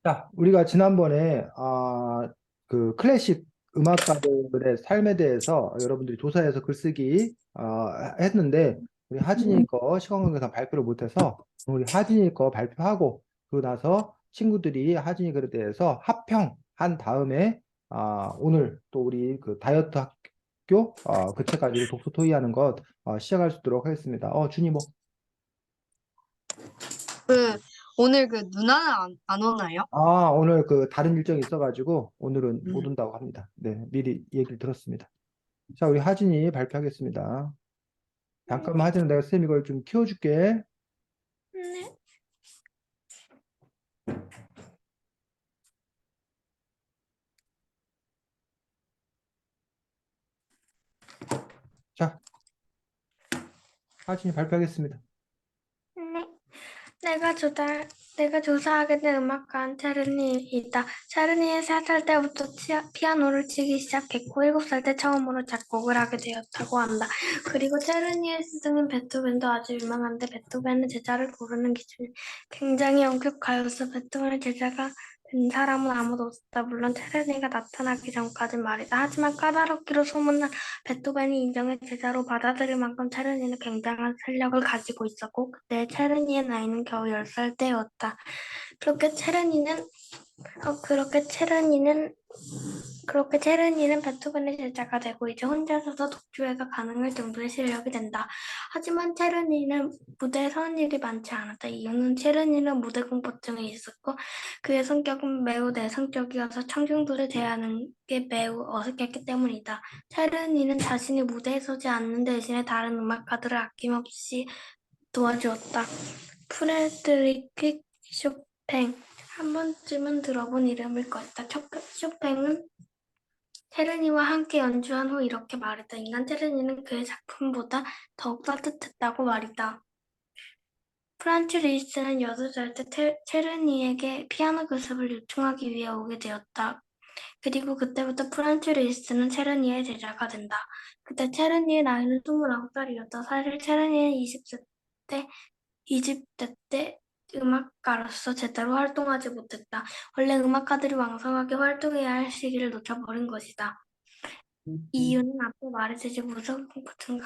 자, 우리가 지난번에 그 클래식 음악가들의 삶에 대해서 여러분들이 조사해서 글쓰기 했는데 우리 하진이 거 시간 관계상 발표를 못해서 우리 하진이 거 발표하고 그러고 나서 친구들이 하진이 글에 대해서 합평한 다음에 오늘 또 우리 그 다이어트 학교 그 책 가지고 독서 토의하는 것 시작할 수 있도록 하겠습니다. 준이 뭐? 그 오늘 그 누나는 안 오나요? 오늘 그 다른 일정이 있어가지고 오늘은 못 음. 온다고 합니다. 네, 미리 얘기를 들었습니다. 자, 우리 하진이 발표하겠습니다. 잠깐만 하진아, 내가 쌤 이걸 좀 키워줄게. 네. 자, 하진이 발표하겠습니다. 네. 내가 조사, 내가 조사하게 된 음악가는 체르니이다. 체르니는 3살 때부터 피아노를 치기 시작했고, 7살 때 처음으로 작곡을 하게 되었다고 한다. 그리고 체르니의 스승인 베토벤도 아주 유명한데, 베토벤은 제자를 고르는 기준이 굉장히 엄격하여서 베토벤의 제자가 된 사람은 아무도 없었다. 물론 체르니가 나타나기 전까진 말이다. 하지만 까다롭기로 소문난 베토벤이 인정해 제자로 받아들일 만큼 체르니는 굉장한 실력을 가지고 있었고 그때 체르니의 나이는 겨우 10살 때였다. 그렇게 체르니는 그렇게 체르니는 베토벤의 제자가 되고 이제 혼자서도 독주회가 가능할 정도의 실력이 된다. 하지만 체르니는 무대에 서는 일이 많지 않았다. 이유는 체르니는 무대 공포증이 있었고 그의 성격은 매우 내성적이어서 청중들을 대하는 게 매우 어색했기 때문이다. 체르니는 자신이 무대에 서지 않는 대신에 다른 음악가들을 아낌없이 도와주었다. 프레드리크 쇼팽 한 번쯤은 들어본 이름일 것이다. 쇼팽은 체르니와 함께 연주한 후 이렇게 말했다. 인간 체르니는 그의 작품보다 더욱 따뜻했다고 말이다. 프란츠 리스트는 8살 때 체르니에게 피아노 교습을 요청하기 위해 오게 되었다. 그리고 그때부터 프란츠 리스트는 체르니의 제자가 된다. 그때 체르니의 나이는 29살이었다. 사실 체르니는 20대 때 음악가로서 제대로 활동하지 못했다. 원래 음악가들이 왕성하게 활동해야 할 시기를 놓쳐버린 것이다. 이유는 앞서 말했듯이 무서운 같은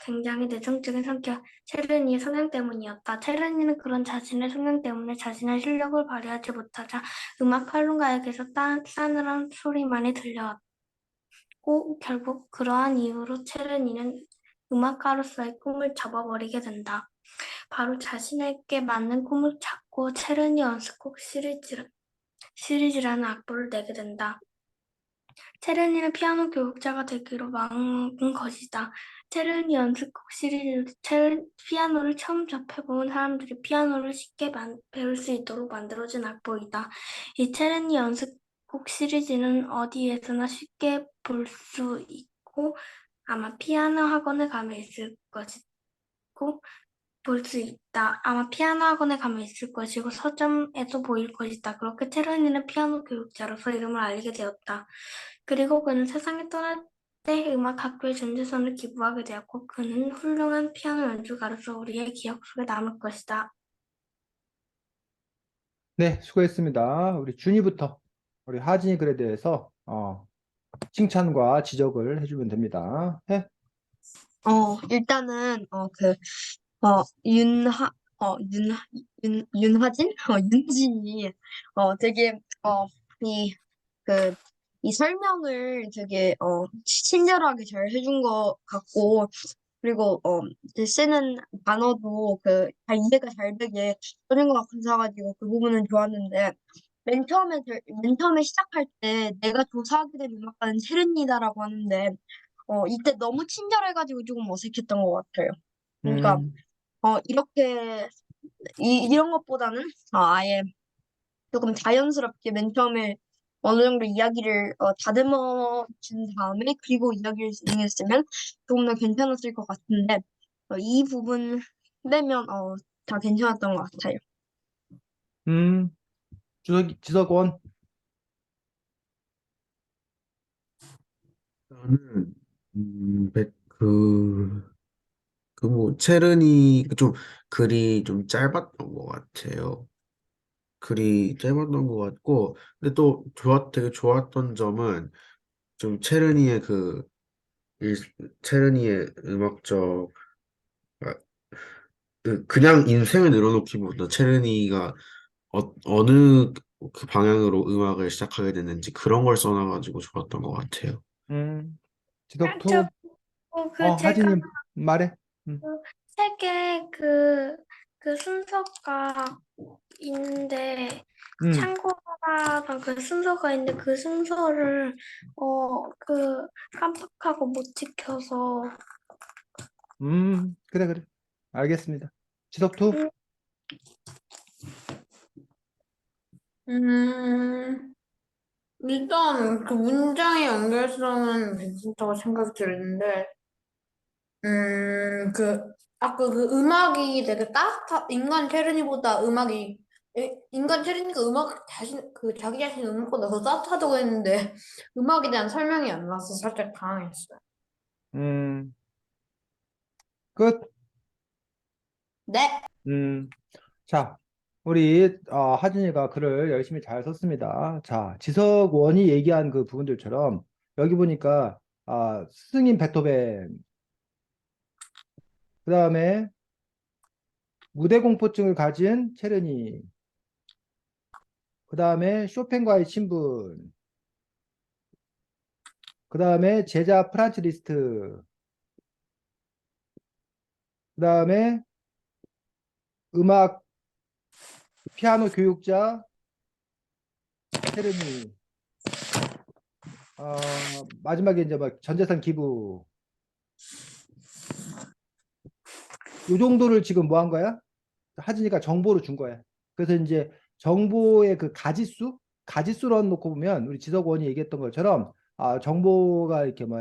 굉장히 내성적인 성격, 체르니의 성향 때문이었다. 체르니는 그런 자신의 성향 때문에 자신의 실력을 발휘하지 못하자 음악 평론가에게서 싸늘한 소리만이 들려왔고 결국 그러한 이유로 체르니는 음악가로서의 꿈을 접어버리게 된다. 바로 자신에게 맞는 꿈을 찾고 체르니 언스콕 시리즈라는 악보를 내게 된다. 체르니는 피아노 교육자가 되기로 마음먹은 것이다. 체르니 연습곡 시리즈 피아노를 처음 접해본 사람들이 피아노를 쉽게 배울 수 있도록 만들어진 악보이다. 이 체르니 연습곡 시리즈는 어디에서나 쉽게 볼 수 있고 아마 피아노 학원에 가면 있을 것이고 볼 수 있다. 아마 피아노 학원에 가면 있을 것이고 서점에도 보일 것이다. 그렇게 체르니는 피아노 교육자로서 이름을 알리게 되었다. 그리고 그는 세상에 떠날 때 음악학교에 전재산을 기부하게 되었고 그는 훌륭한 피아노 연주가로서 우리의 기억 속에 남을 것이다. 네, 수고했습니다. 우리 준이부터 우리 하진이 글에 대해서 칭찬과 지적을 해주면 됩니다. 해? 일단은, 윤하, 윤하진? 윤진이, 되게, 이, 그, 이 설명을 되게, 친절하게 잘 해준 것 같고, 그리고, 이제 쓰는 단어도 다 이해가 잘 되게 써준 것 같아가지고 그 부분은 좋았는데, 맨 처음에 시작할 때 내가 조사하게 된 음악가는 체르니다라고 하는데, 이때 너무 친절해가지고 조금 어색했던 것 같아요. 그러니까, 음, 이렇게, 이런 것보다는 아예 조금 자연스럽게 맨 처음에 어느 정도 이야기를 다듬어 준 다음에 그리고 이야기를 진행했으면 조금 더 괜찮았을 것 같은데, 이 부분 빼면, 다 괜찮았던 것 같아요. 음, 지석원. 저는 뭐 체르니 좀 글이 좀 짧았던 것 같아요. 글이 짧았던 것 같고, 근데 또 되게 좋았던 점은 좀 일, 체르니의 음악적, 아, 그냥 인생을 늘어놓기보다 체르니가 어느 그 방향으로 음악을 시작하게 됐는지 그런 걸 써놔가지고 좋았던 것 같아요. 지석 저, 투. 제가 하진이 말해. 음, 그 책에 그 순서가 있는데 음, 참고하던 그 순서가 있는데 그 순서를 깜빡하고 못 지켜서 그래, 그래. 알겠습니다. 지석 투. 음, 음, 일단 그 문장의 연결성은 괜찮다고 생각이 드는데, 그, 아까 그 음악이 되게 인간 체르니보다 인간 체르니가 자기 자신 음악보다 더 따뜻하다고 했는데, 음악에 대한 설명이 안 나서 살짝 당황했어요. 음, 끝. 네. 음, 자, 우리 하진이가 글을 열심히 잘 썼습니다. 자, 지석 원이 얘기한 그 부분들처럼 여기 보니까 스승인 베토벤, 그 다음에 무대 공포증을 가진 체르니, 그 다음에 쇼팽과의 친분, 그 다음에 제자 프란츠 리스트, 그 다음에 음악 피아노 교육자 체르니, 마지막에 이제 막 전재산 기부, 요 정도를 지금 뭐 한 거야? 하진이가 정보를 준 거야. 그래서 이제 정보의 그 가지수로 놓고 보면 우리 지석원이 얘기했던 것처럼 정보가 이렇게 뭐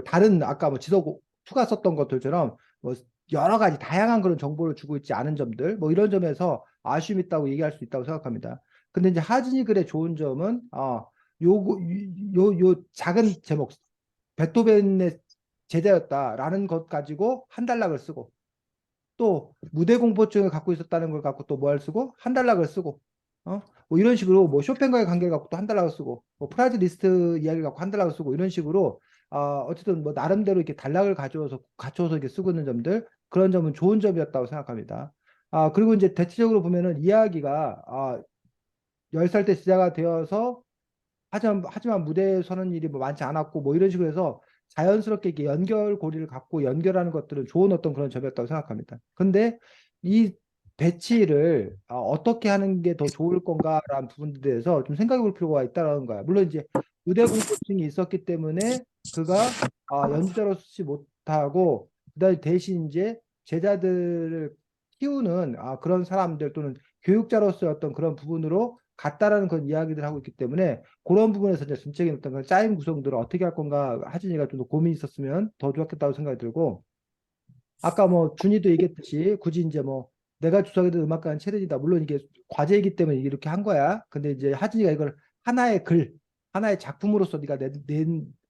다른 아까 뭐 지석 투가 썼던 것들처럼 뭐 여러 가지 다양한 그런 정보를 주고 있지 않은 점들 뭐 이런 점에서 아쉬움이 있다고 얘기할 수 있다고 생각합니다. 근데 이제 하진이 글의 좋은 점은 요거 요 작은 제목 베토벤의 제자였다라는 것 가지고 한 단락을 쓰고 또 무대 공포증을 갖고 있었다는 걸 갖고 또 뭐 할 쓰고 한 달락을 쓰고 뭐 이런 식으로 뭐 쇼팽과의 관계를 갖고 또 한 달락을 쓰고 뭐 프라이즈 리스트 이야기를 갖고 한 달락을 쓰고 이런 식으로 어쨌든 뭐 나름대로 이렇게 단락을 가져와서 갖춰서 이렇게 쓰고 있는 점들 그런 점은 좋은 점이었다고 생각합니다. 그리고 이제 대체적으로 보면은 이야기가 10살 때 시작이 되어서 하지만 무대에 서는 일이 뭐 많지 않았고 뭐 이런 식으로 해서 자연스럽게 이렇게 연결고리를 갖고 연결하는 것들은 좋은 어떤 그런 점이었다고 생각합니다. 근데 이 배치를 어떻게 하는 게 더 좋을 건가라는 부분에 대해서 좀 생각해 볼 필요가 있다는 거야. 물론 이제 무대 공포증이 있었기 때문에 그가 연주자로 쓰지 못하고 그다음에 대신 이제 제자들을 키우는 그런 사람들 또는 교육자로서의 어떤 그런 부분으로 같다라는 그런 이야기들을 하고 있기 때문에 그런 부분에서 이제 전체적인 어떤 그런 짜임 구성들을 어떻게 할 건가 하진이가 좀 더 고민이 있었으면 더 좋았겠다고 생각이 들고 아까 뭐 준이도 얘기했듯이 굳이 이제 뭐 내가 주석에도 음악가는 체르니다. 물론 이게 과제이기 때문에 이렇게 한 거야. 근데 이제 하진이가 이걸 하나의 하나의 작품으로서 네가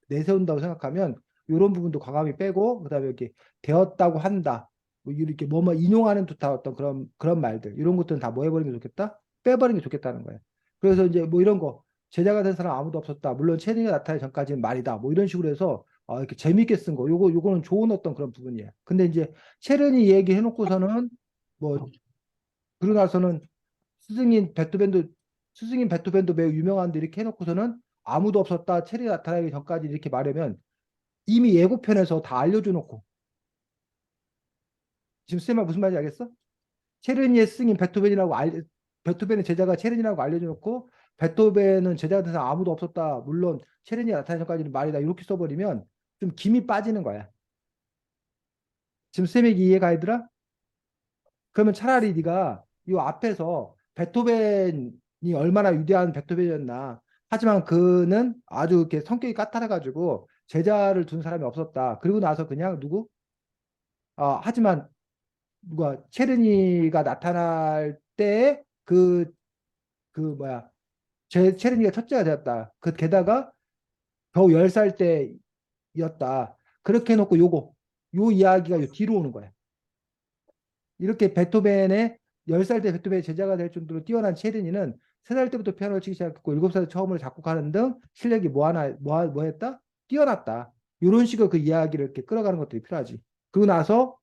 내세운다고 생각하면 이런 부분도 과감히 빼고 그다음에 이렇게 되었다고 한다. 뭐 이렇게 뭐뭐 인용하는 듯한 어떤 그런 말들 이런 것들은 다 뭐 해버리는 게 좋겠다. 빼버리는 게 좋겠다는 거야. 그래서 이제 뭐 이런 거 제자가 된 사람 아무도 없었다. 물론 체르니가 나타나기 전까지는 말이다. 뭐 이런 식으로 해서 이렇게 재밌게 쓴 거, 요거는 좋은 어떤 그런 부분이에요. 근데 이제 체르니 얘기해놓고서는 뭐 그러고 나서는 스승인 베토벤도 스승인 베토벤도 매우 유명한데 이렇게 해놓고서는 아무도 없었다. 체르니 나타나기 전까지 이렇게 말하면 이미 예고편에서 다 알려줘 놓고 지금 쌤말 무슨 말인지 알겠어? 체르니의 스승인 베토벤의 제자가 체르니라고 알려줘 놓고 베토벤은 제자가 된 사람 아무도 없었다. 물론 체르니 나타나기 전까지는 말이다. 이렇게 써버리면 좀 김이 빠지는 거야. 지금 쌤 얘기 이해가 되더라? 그러면 차라리 네가 이 앞에서 베토벤이 얼마나 위대한 베토벤이었나. 하지만 그는 아주 이렇게 성격이 까탈해가지고 제자를 둔 사람이 없었다. 그리고 나서 그냥 누구? 하지만 누가 체르니가 나타날 때 뭐야 체르니가 첫째가 되었다. 게다가 겨우 10살 때였다. 그렇게 해놓고 요 이야기가 요 뒤로 오는 거야. 이렇게 베토벤의 10살 때 베토벤의 제자가 될 정도로 뛰어난 체르니는 3살 때부터 피아노를 치기 시작했고 7살에 처음으로 작곡하는 등 실력이 뭐했다? 뛰어났다. 이런 식으로 그 이야기를 이렇게 끌어가는 것들이 필요하지. 그러고 나서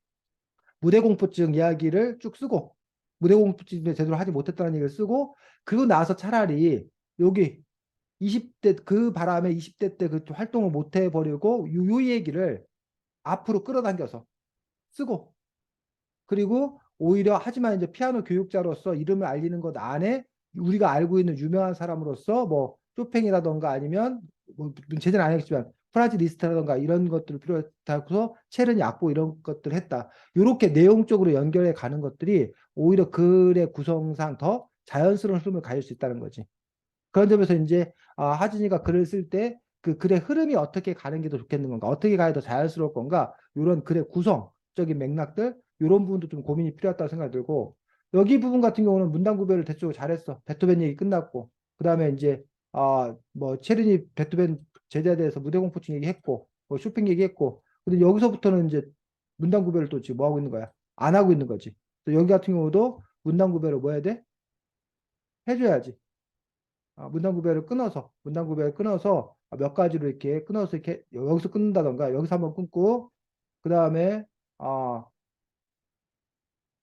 무대 공포증 이야기를 쭉 쓰고 무대 공포증에 제대로 하지 못했다는 얘기를 쓰고 그리고 나서 차라리 여기 20대 그 바람에 20대 때 그 활동을 못 해버리고 요 얘기를 앞으로 끌어당겨서 쓰고 그리고 오히려 하지만 이제 피아노 교육자로서 이름을 알리는 것 안에 우리가 알고 있는 유명한 사람으로서 뭐 쇼팽이라던가 아니면 뭐 제대로 안 했지만 프라지 리스트라던가 이런 것들을 필요해서 체르니 악보 이런 것들을 했다. 이렇게 내용적으로 연결해 가는 것들이 오히려 글의 구성상 더 자연스러운 흐름을 가질 수 있다는 거지. 그런 점에서 이제 하진이가 글을 쓸 때 그 글의 흐름이 어떻게 가는 게 더 좋겠는 건가, 어떻게 가야 더 자연스러울 건가, 이런 글의 구성적인 맥락들, 이런 부분도 좀 고민이 필요하다고 생각이 들고 여기 부분 같은 경우는 문단 구별을 대충 잘했어. 베토벤 얘기 끝났고 그 다음에 이제 뭐 체르니 베토벤 제자에 대해서 무대 공포증 얘기했고 뭐 쇼팽 얘기했고 근데 여기서부터는 이제 문단 구별을 또 지금 뭐 하고 있는 거야? 안 하고 있는 거지. 여기 같은 경우도 문단 구별을 뭐 해야 돼? 해줘야지. 문단 구별을 끊어서 몇 가지로 이렇게 끊어서 이렇게 여기서 끊는다던가 여기서 한번 끊고 그 다음에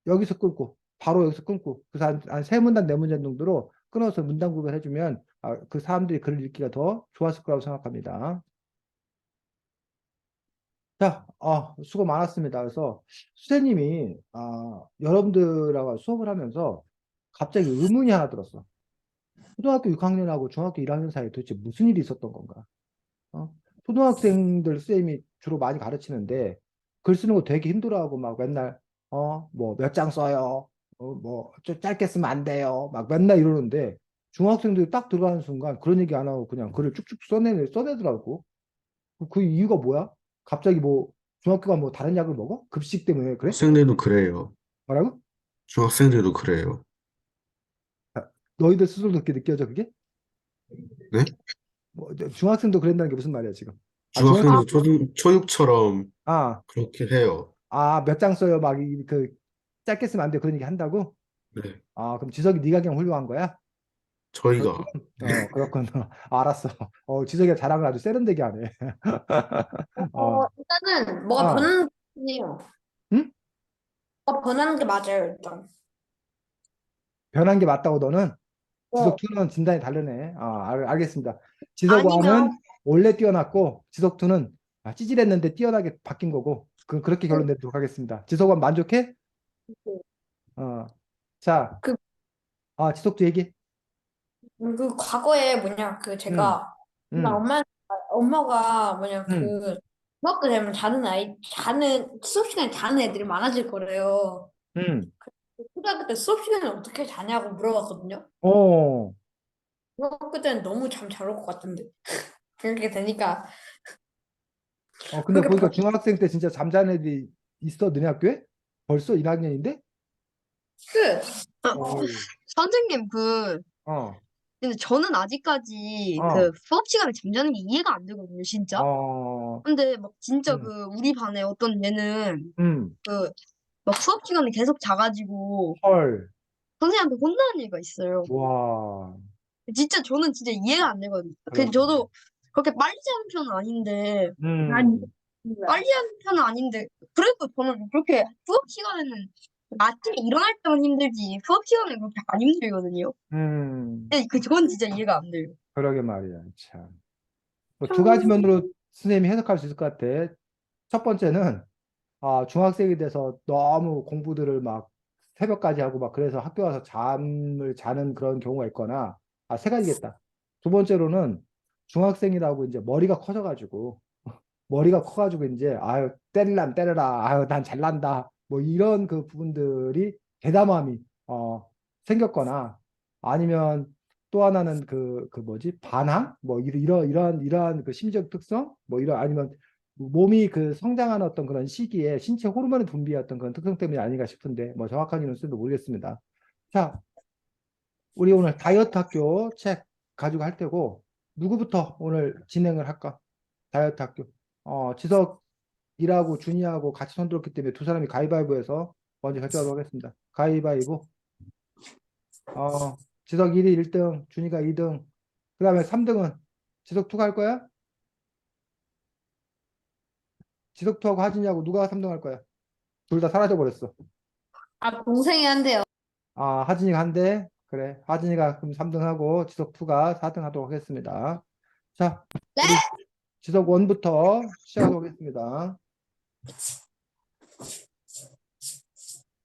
여기서 끊고 바로 여기서 끊고 그래서 한 세 문단 네 문단 정도로 끊어서 문단 구별해주면 그 사람들이 글을 읽기가 더 좋았을 거라고 생각합니다. 자, 수고 많았습니다. 그래서 수세님이 여러분들하고 수업을 하면서 갑자기 의문이 하나 들었어. 초등학교 6학년하고 중학교 1학년 사이에 도대체 무슨 일이 있었던 건가? 초등학생들 쌤이 주로 많이 가르치는데 글 쓰는 거 되게 힘들어하고 막 맨날 뭐 몇 장 써요. 뭐 좀 짧게 쓰면 안 돼요. 막 맨날 이러는데 중학생들이 딱 들어가는 순간 그런 얘기 안 하고 그냥 글을 쭉쭉 써내더라고. 그 이유가 뭐야? 갑자기 뭐 중학교가 뭐 다른 약을 먹어? 급식 때문에 그래? 학생들도 그래요. 뭐라고? 중학생들도 그래요. 너희들 스스로 그렇게 느껴져 그게? 네? 뭐 중학생도 그랬다는 게 무슨 말이야 지금? 중학생 중학생도 초육처럼 아 그렇게 해요. 몇 장 써요. 막 그 짧게 쓰면 안 돼. 그런 얘기 한다고? 네. 그럼 지석이 네가 그냥 훌륭한 거야? 저희가. 그렇군. 알았어. 지석이가 자랑을 아주 세련되게 하네. 어, 일단은 뭐가 아, 변하는 게 아니에요. 응? 뭐가 변하는 게 맞아요, 일단. 변한 게 맞다고 너는? 지석 어. 2는 진단이 다르네. 알겠습니다. 지석 아니면 1은 원래 뛰어났고 지석 2는 찌질했는데 뛰어나게 바뀐 거고 그렇게 결론 내도록 하겠습니다. 지석 1 만족해? 어, 자, 그, 지석 2 얘기. 그 과거에 뭐냐 응, 제가 응, 엄마가 뭐냐 응, 중학교 되면 수업 시간에 자는 애들이 많아질 거래요. 응. 초등학교 때 수업 시간에 어떻게 자냐고 물어봤거든요. 어, 중학교 때는 너무 잠 잘 올 것 같은데 그렇게 되니까 근데 그렇게 보니까 중학생 때 진짜 잠자는 애들이 있어, 너네 학교에? 벌써 1학년인데? 끝. 어, 선생님, 어, 근데 저는 아직까지 어, 수업 시간에 잠자는 게 이해가 안 되거든요, 진짜. 어, 근데 막 진짜 음, 우리 반에 어떤 얘는 음, 막 수업 시간에 계속 자가지고 헐, 선생님한테 혼나는 애가 있어요. 와, 진짜 저는 진짜 이해가 안 되거든요. 그렇구나. 저도 그렇게 빨리 자는 편은 아닌데, 음, 빨리 자는 편은 아닌데, 그래도 저는 그렇게 수업 시간에는 아침에 일어날 때만 힘들지, 수업 시간에 그렇게 안 힘들거든요. 음, 근데 그건 진짜 이해가 안 돼요. 그러게 말이야, 참. 뭐두 가지 참, 면으로 선생님이 해석할 수 있을 것 같아. 첫 번째는, 중학생이 돼서 너무 공부들을 막 새벽까지 하고 막 그래서 학교 와서 잠을 자는 그런 경우가 있거나, 세 가지겠다. 두 번째로는 중학생이라고 이제 머리가 커가지고 이제 때릴란 때려라 난 잘난다 뭐 이런 그 부분들이 대담함이 생겼거나 아니면 또 하나는 그 뭐지 반항 뭐 이러한 그 심리적 특성 뭐 이런 아니면 몸이 그 성장하는 어떤 그런 시기에 신체 호르몬의 분비의 어떤 그런 특성 때문이 아닌가 싶은데 뭐 정확한 이유는 모르겠습니다. 자, 우리 오늘 다이어트 학교 책 가지고 할 테고 누구부터 오늘 진행을 할까? 다이어트 학교. 지석이라고 준이하고 같이 손들었기 때문에 두 사람이 가위바위보해서 먼저 결정하도록 하겠습니다. 가위바위보. 지석 1위 1등, 준이가 2등. 그 다음에 3등은 지석 2가 할 거야? 지석 2하고 하진이하고 누가 3등 할 거야? 둘 다 사라져 버렸어. 아, 동생이 한대요. 하진이가 한대. 그래. 하진이가 그럼 3등 하고 지석 2가 4등 하도록 하겠습니다. 자, 네. 우리 지석 1부터 시작하도록 하겠습니다.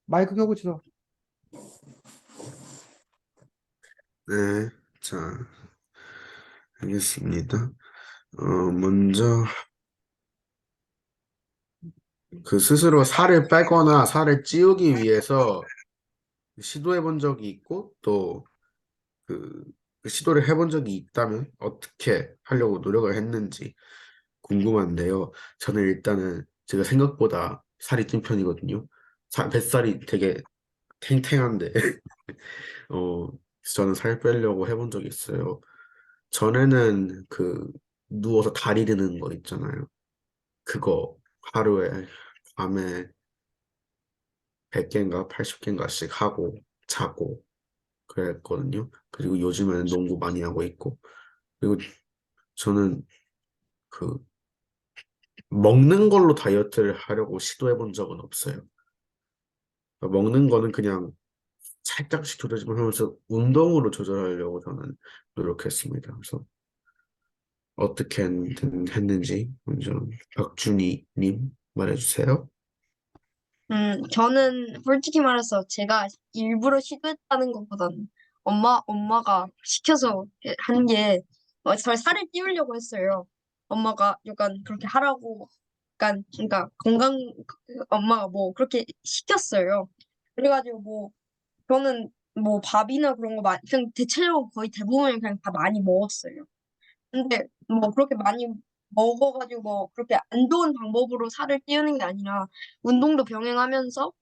마이크 켜고 지석. 네, 자, 알겠습니다. 먼저 그 스스로 살을 빼거나 살을 찌우기 위해서 시도해 본 적이 있고 또 그 시도를 해본 적이 있다면 어떻게 하려고 노력을 했는지 궁금한데요. 저는 일단은 제가 생각보다 살이 찐 편이거든요. 뱃살이 되게 탱탱한데 그래서 저는 살 빼려고 해본 적이 있어요. 전에는 그 누워서 다리 드는 거 있잖아요. 그거 하루에 밤에 100개인가 80개인가씩 하고 자고 그랬거든요. 그리고 요즘에는 농구 많이 하고 있고 그리고 저는 그 먹는 걸로 다이어트를 하려고 시도해 본 적은 없어요. 먹는 거는 그냥 살짝씩 조절만 하면서 운동으로 조절하려고 저는 노력했습니다. 그래서 어떻게 했는지 먼저 박준희 님 말해주세요. 저는 솔직히 말해서 제가 일부러 시도했다는 것보다는 엄마가 시켜서 한 게, 저 살을 찌우려고 했어요. 엄마가 약간 그렇게 하라고, 약간, 그러니까 엄마가 뭐 그렇게 시켰어요. 그래가지고 뭐, 저는 뭐 밥이나 그런 거 그냥 대체적으로 거의 대부분 그냥 다 많이 먹었어요. 근데 뭐 그렇게 많이 먹어가지고 뭐 그렇게 안 좋은 방법으로 살을 찌우는 게 아니라 운동도 병행하면서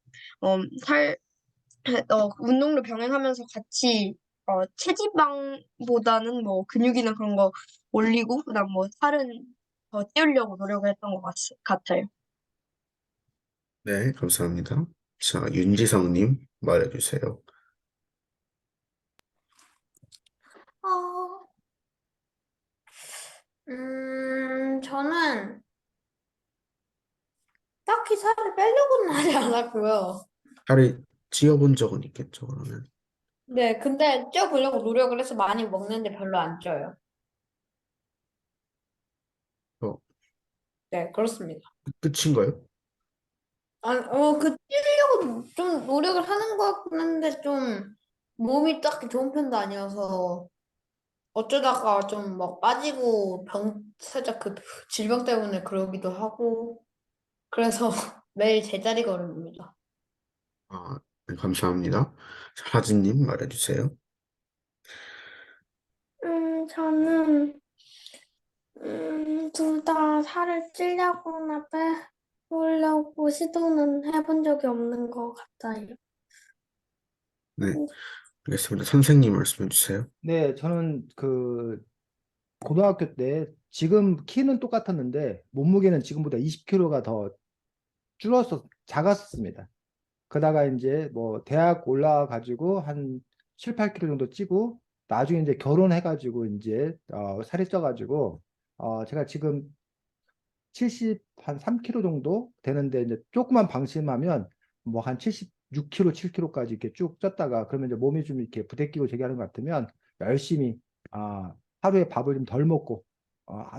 어, 살, 운동도 병행하면서 같이 체지방보다는 뭐 근육이나 그런 거 올리고 그다음 뭐 살은 더 찌우려고 노력을 했던 것 같아요. 네, 감사합니다. 자, 윤지성 님 말해주세요. 어, 저는 딱히 살을 빼려고는 하지 않았고요. 살이 찌어본 적은 있겠죠, 그러면. 네, 근데 쪄보려고 노력을 해서 많이 먹는데 별로 안 쪄요. 어, 네, 그렇습니다. 끝인가요? 찌려고 좀 노력을 하는 것 같긴 한데 좀 몸이 딱히 좋은 편도 아니어서 어쩌다가 좀 막 빠지고 살짝 그 질병 때문에 그러기도 하고 그래서 매일 제자리 걸음입니다. 네, 감사합니다. 자, 하진님 말해주세요. 저는 둘 다 살을 찌려거나 빼보려고 시도는 해본 적이 없는 것 같아요. 네, 알겠습니다. 선생님 말씀해 주세요. 네, 저는 고등학교 때 지금 키는 똑같았는데 몸무게는 지금보다 20kg가 더 작았습니다. 그러다가 이제 뭐 대학 올라와 가지고 한 7, 8kg 정도 찌고 나중에 이제 결혼해 가지고 이제 살이 쪄 가지고 제가 지금 73kg 정도 되는데 이제 조금만 방심하면 뭐 한 76kg, 7kg까지 이렇게 쭉 쪘다가 그러면 이제 몸이 좀 이렇게 부대끼고 저기하는 것 같으면 열심히 하루에 밥을 좀 덜 먹고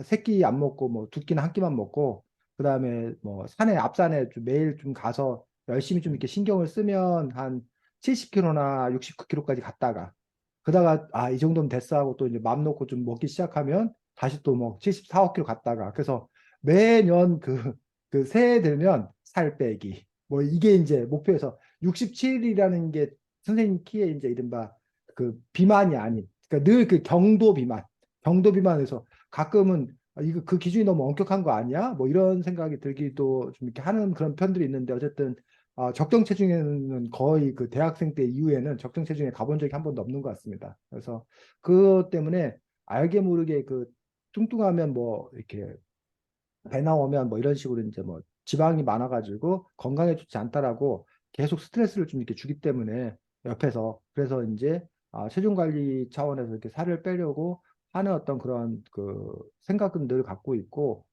세 끼 안 먹고 뭐 두 끼나 한 끼만 먹고 그다음에 뭐 앞산에 좀 매일 좀 가서 열심히 좀 이렇게 신경을 쓰면 한 70kg나 69kg까지 갔다가 그러다가 이 정도면 됐어 하고 또 이제 맘 놓고 좀 먹기 시작하면 다시 또 뭐 74, 5kg 갔다가 그래서 매년 그 새해 들면 살 빼기. 뭐 이게 이제 목표에서 67이라는 게 선생님 키에 이제 이른바 그 비만이 아닌, 그러니까 늘 그 경도 비만, 경도 비만에서 가끔은 이거 그 기준이 너무 엄격한 거 아니야? 뭐 이런 생각이 들기도 좀 이렇게 하는 그런 편들이 있는데 어쨌든 적정 체중에는 거의 그 대학생 때 이후에는 적정 체중에 가본 적이 한 번도 없는 것 같습니다. 그래서 그것 때문에 알게 모르게 그 뚱뚱하면 뭐 이렇게 배 나오면 뭐 이런 식으로 이제 뭐 지방이 많아가지고 건강에 좋지 않다라고 계속 스트레스를 좀 이렇게 주기 때문에 옆에서 그래서 이제 체중 관리 차원에서 이렇게 살을 빼려고 하는 어떤 그런 그 생각들을 갖고 있고,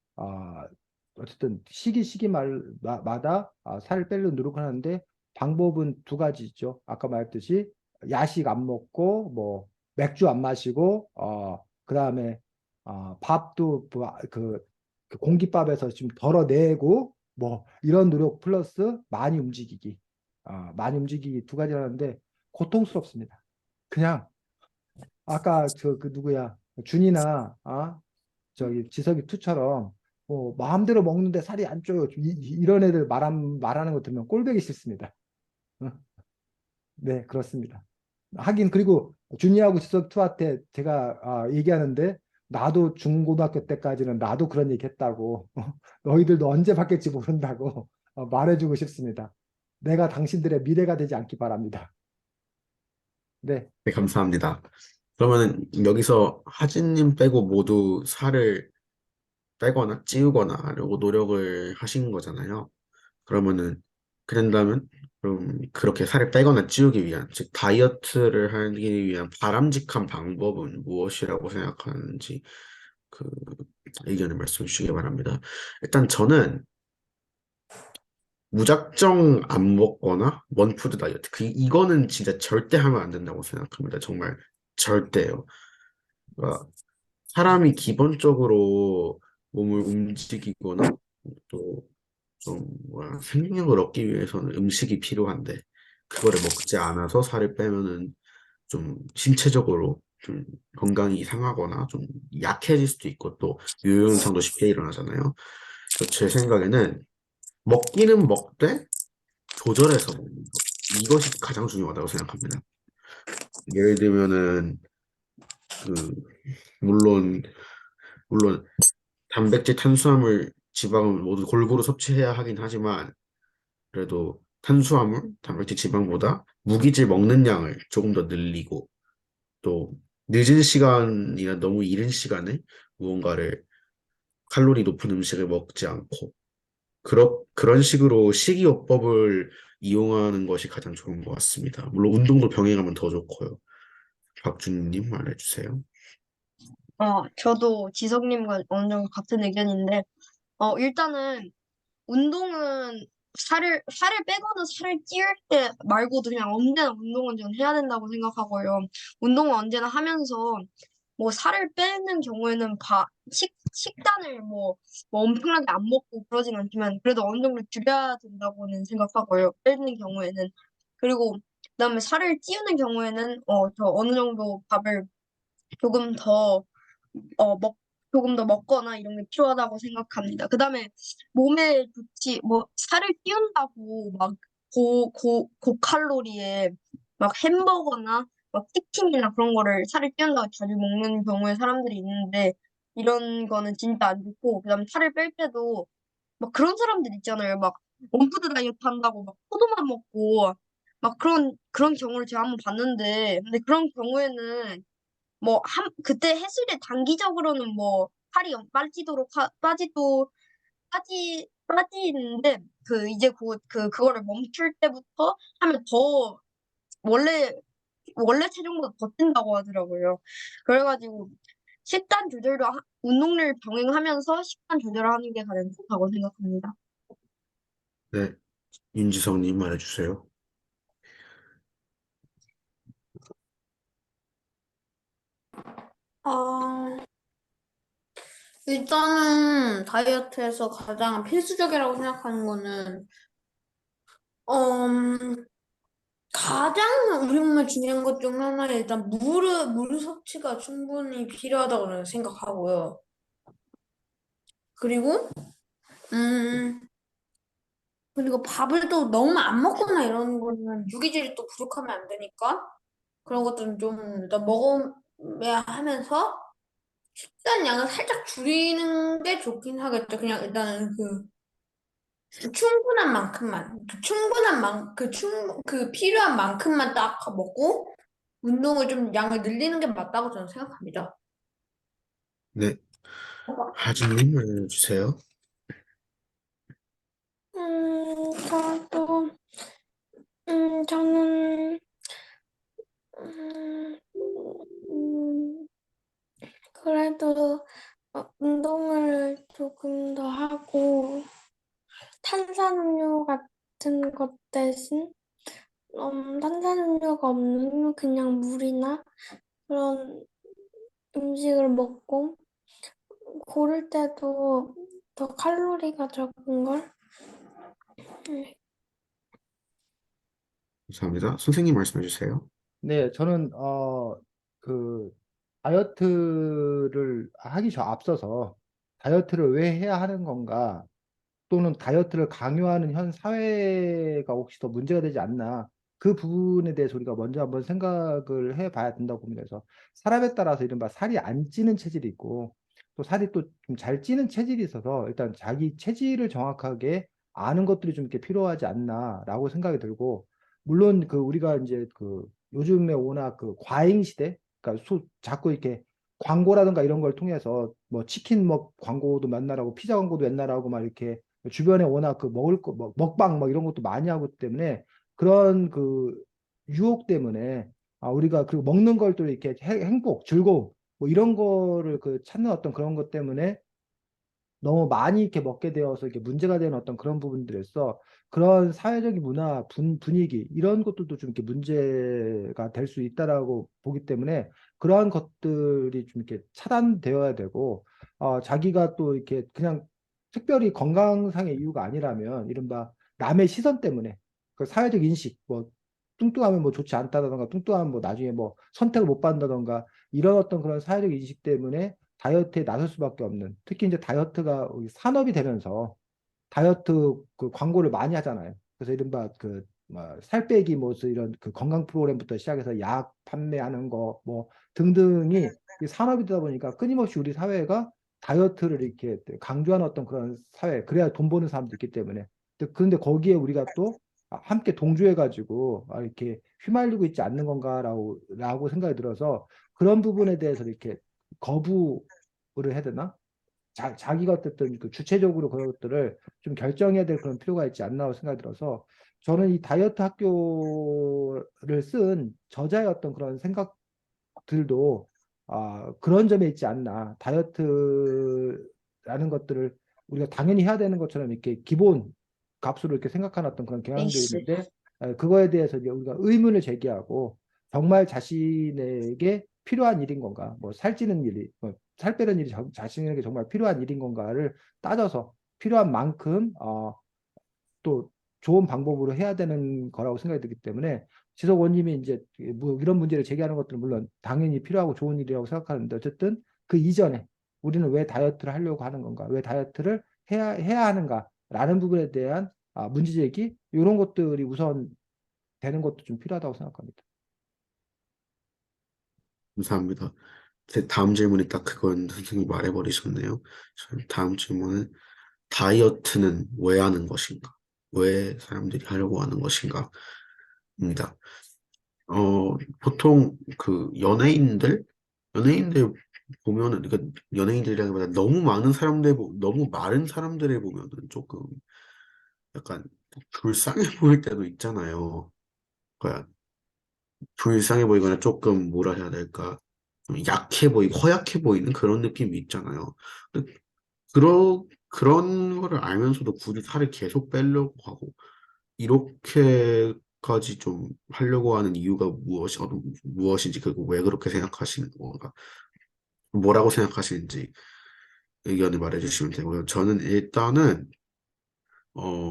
어쨌든 시기마다 살을 빼려고 노력하는데 방법은 두 가지 있죠. 아까 말했듯이 야식 안 먹고 뭐 맥주 안 마시고 그다음에 밥도 그 공깃밥에서 좀 덜어내고 뭐 이런 노력 플러스 많이 움직이기. 많이 움직이기 두 가지라는데 고통스럽습니다. 그냥 아까 그 누구야 준이나 저기 지석이 투처럼 마음대로 먹는데 살이 안 쪄요. 이런 애들 말하는 거 들으면 꼴보기 싫습니다. 어? 네, 그렇습니다. 하긴 그리고 준이하고 지석 투한테 제가 얘기하는데 나도 중고등학교 때까지는 나도 그런 얘기 했다고 너희들도 언제 바뀔지 모른다고 말해주고 싶습니다. 내가 당신들의 미래가 되지 않기 바랍니다. 네, 네, 감사합니다. 그러면 여기서 하진님 빼고 모두 살을 빼거나 찌우거나 하려고 노력을 하신 거잖아요. 그러면은 그런다면 그럼 그렇게 살을 빼거나 찌우기 위한, 즉 다이어트를 하기 위한 바람직한 방법은 무엇이라고 생각하는지 그 의견을 말씀해 주시기 바랍니다. 일단 저는 무작정 안 먹거나 원푸드 다이어트 이거는 진짜 절대 하면 안 된다고 생각합니다. 정말 절대요. 그러니까 사람이 기본적으로 몸을 움직이거나 또 좀 뭐야 생명력을 얻기 위해서는 음식이 필요한데 그거를 먹지 않아서 살을 빼면은 좀 신체적으로 좀 건강이 상하거나 좀 약해질 수도 있고 또 요요현상도 쉽게 일어나잖아요. 그래서 제 생각에는 먹기는 먹되 조절해서 먹는 거. 이것이 가장 중요하다고 생각합니다. 예를 들면은 그 물론 물론 단백질, 탄수화물, 지방을 모두 골고루 섭취해야 하긴 하지만 그래도 탄수화물, 단백질, 지방보다 무기질 먹는 양을 조금 더 늘리고 또 늦은 시간이나 너무 이른 시간에 무언가를 칼로리 높은 음식을 먹지 않고 그런 식으로 식이요법을 이용하는 것이 가장 좋은 것 같습니다. 물론 운동도 병행하면 더 좋고요. 박준님 말해주세요. 저도 지석님과 어느 정도 같은 의견인데, 일단은 운동은 살을 빼거나 살을 찌울 때 말고도 그냥 언제나 운동은 저는 해야 된다고 생각하고요. 운동은 언제나 하면서 뭐 살을 빼는 경우에는 식단을 뭐 엄청나게 안 먹고 그러진 않지만 그래도 어느 정도 줄여야 된다고는 생각하고요. 빼는 경우에는. 그리고 그다음에 살을 찌우는 경우에는 저 어느 정도 밥을 조금 더 조금 더 먹거나 이런 게 필요하다고 생각합니다. 그다음에 몸에 좋지, 뭐, 살을 찌운다고 막 고칼로리에 막 햄버거나 막 치킨이나 그런 거를 살을 찌운다고 자주 먹는 경우에 사람들이 있는데 이런 거는 진짜 안 좋고, 그다음에 살을 뺄 때도 막 그런 사람들 있잖아요. 막 원푸드 다이어트 한다고 막 포도만 먹고 막 그런 경우를 제가 한번 봤는데, 근데 그런 경우에는 그때 했을 때 단기적으로는 뭐, 살이 빠지는데, 이제 그거를 멈출 때부터 하면 원래, 원래 체중보다 더 찐다고 하더라고요. 그래가지고, 운동을 병행하면서 식단 조절을 하는 게 가장 좋다고 생각합니다. 네, 윤지성님 말해주세요. 아, 일단은 다이어트에서 가장 필수적이라고 생각하는 거는 가장 우리 몸에 중요한 것 중 하나는 일단 물 섭취가 충분히 필요하다고 저는 생각하고요. 그리고 음 그리고 밥을 또 너무 안 먹거나 이런 거는 유기질이 또 부족하면 안 되니까 그런 것들은 좀 일단 먹어야 하면서 식단 양을 살짝 줄이는 게 좋긴 하겠죠. 그냥 일단은 충분한 만큼만, 필요한 만큼만 딱 먹고, 운동을 좀 양을 늘리는 게 맞다고 저는 생각합니다. 네, 하진님 말해주세요. 저는 음, 그래도 운동을 조금 더 하고 탄산음료 같은 것 대신 탄산음료가 없는 그냥 물이나 그런 음식을 먹고 고를 때도 더 칼로리가 적은 걸. 감사합니다. 선생님 말씀해 주세요. 네, 저는 그 다이어트를 하기 앞서서 다이어트를 왜 해야 하는 건가, 또는 다이어트를 강요하는 현 사회가 혹시 더 문제가 되지 않나, 그 부분에 대해서 우리가 먼저 한번 생각을 해봐야 된다고 봅니다. 그래서 사람에 따라서 이른바 살이 안 찌는 체질이 있고 또 살이 또 좀 잘 찌는 체질이 있어서 일단 자기 체질을 정확하게 아는 것들이 좀 이렇게 필요하지 않나라고 생각이 들고, 물론 그 우리가 이제 그 요즘에 워낙 그 과잉 시대, 그러니까 자꾸 이렇게 광고라든가 이런 걸 통해서 뭐 치킨 광고도 맨날 하고 피자 광고도 맨날 하고 막 이렇게 주변에 워낙 그 먹을 거 먹방 뭐 이런 것도 많이 하고 때문에 그런 그 유혹 때문에 우리가 그 먹는 걸 또 이렇게 행복, 즐거움 뭐 이런 거를 그 찾는 어떤 그런 것 때문에 너무 많이 이렇게 먹게 되어서 이게 문제가 되는 어떤 그런 부분들에서 그런 사회적인 문화, 분위기 이런 것들도 좀 이렇게 문제가 될 수 있다라고 보기 때문에 그러한 것들이 좀 이렇게 차단되어야 되고, 자기가 또 이렇게 그냥 특별히 건강상의 이유가 아니라면 이른바 남의 시선 때문에 그 사회적 인식, 뭐 뚱뚱하면 뭐 좋지 않다던가 뚱뚱하면 뭐 나중에 뭐 선택을 못 받는다던가 이런 어떤 그런 사회적 인식 때문에 다이어트에 나설 수밖에 없는, 특히 이제 다이어트가 산업이 되면서 다이어트 그 광고를 많이 하잖아요. 그래서 이른바 살 빼기 뭐 이런 그 건강 프로그램부터 시작해서 약 판매하는 거 뭐 등등이 산업이 되다 보니까 끊임없이 우리 사회가 다이어트를 이렇게 강조하는 어떤 그런 사회, 그래야 돈 버는 사람도 있기 때문에. 그런데 거기에 우리가 또 함께 동조해가지고 이렇게 휘말리고 있지 않는 건가라고 생각이 들어서 그런 부분에 대해서 이렇게 거부를 해야 되나? 자기가 어쨌든 그 주체적으로 그런 것들을 좀 결정해야 될 그런 필요가 있지 않나 생각이 들어서 저는 이 다이어트 학교를 쓴 저자의 어떤 그런 생각들도 그런 점에 있지 않나. 다이어트라는 것들을 우리가 당연히 해야 되는 것처럼 이렇게 기본 값으로 이렇게 생각하는 어떤 그런 경향들이 에이씨. 있는데, 그거에 대해서 이제 우리가 의문을 제기하고 정말 자신에게 필요한 일인 건가, 뭐 살찌는 일이, 살 빼는 일이 자신에게 정말 필요한 일인 건가를 따져서 필요한 만큼 또 좋은 방법으로 해야 되는 거라고 생각이 들기 때문에, 지석 원님이 이제 뭐 이런 문제를 제기하는 것들은 물론 당연히 필요하고 좋은 일이라고 생각하는데, 어쨌든 그 이전에 우리는 왜 다이어트를 하려고 하는 건가, 왜 다이어트를 해야 하는가라는 부분에 대한 문제 제기, 이런 것들이 우선 되는 것도 좀 필요하다고 생각합니다. 감사합니다. 제 다음 질문이 딱 그건 선생님이 말해버리셨네요. 다음 질문은 다이어트는 왜 하는 것인가? 왜 사람들이 하려고 하는 것인가? 입니다. 보통 그 연예인들 보면은, 그러니까 연예인들이라기보다 너무 많은 사람들, 너무 마른 사람들을 보면은 조금 약간 불쌍해 보일 때도 있잖아요. 그러니까 불쌍해 보이거나 조금 뭐라 해야 될까? 좀 약해 보이고 허약해 보이는 그런 느낌이 있잖아요. 근데 그런 거를 알면서도 굳이 살을 계속 빼려고 하고, 이렇게까지 좀 하려고 하는 이유가 무엇인지, 그리고 왜 그렇게 생각하시는 건가, 뭐라고 생각하시는지 의견을 말해 주시면 되고요. 저는 일단은,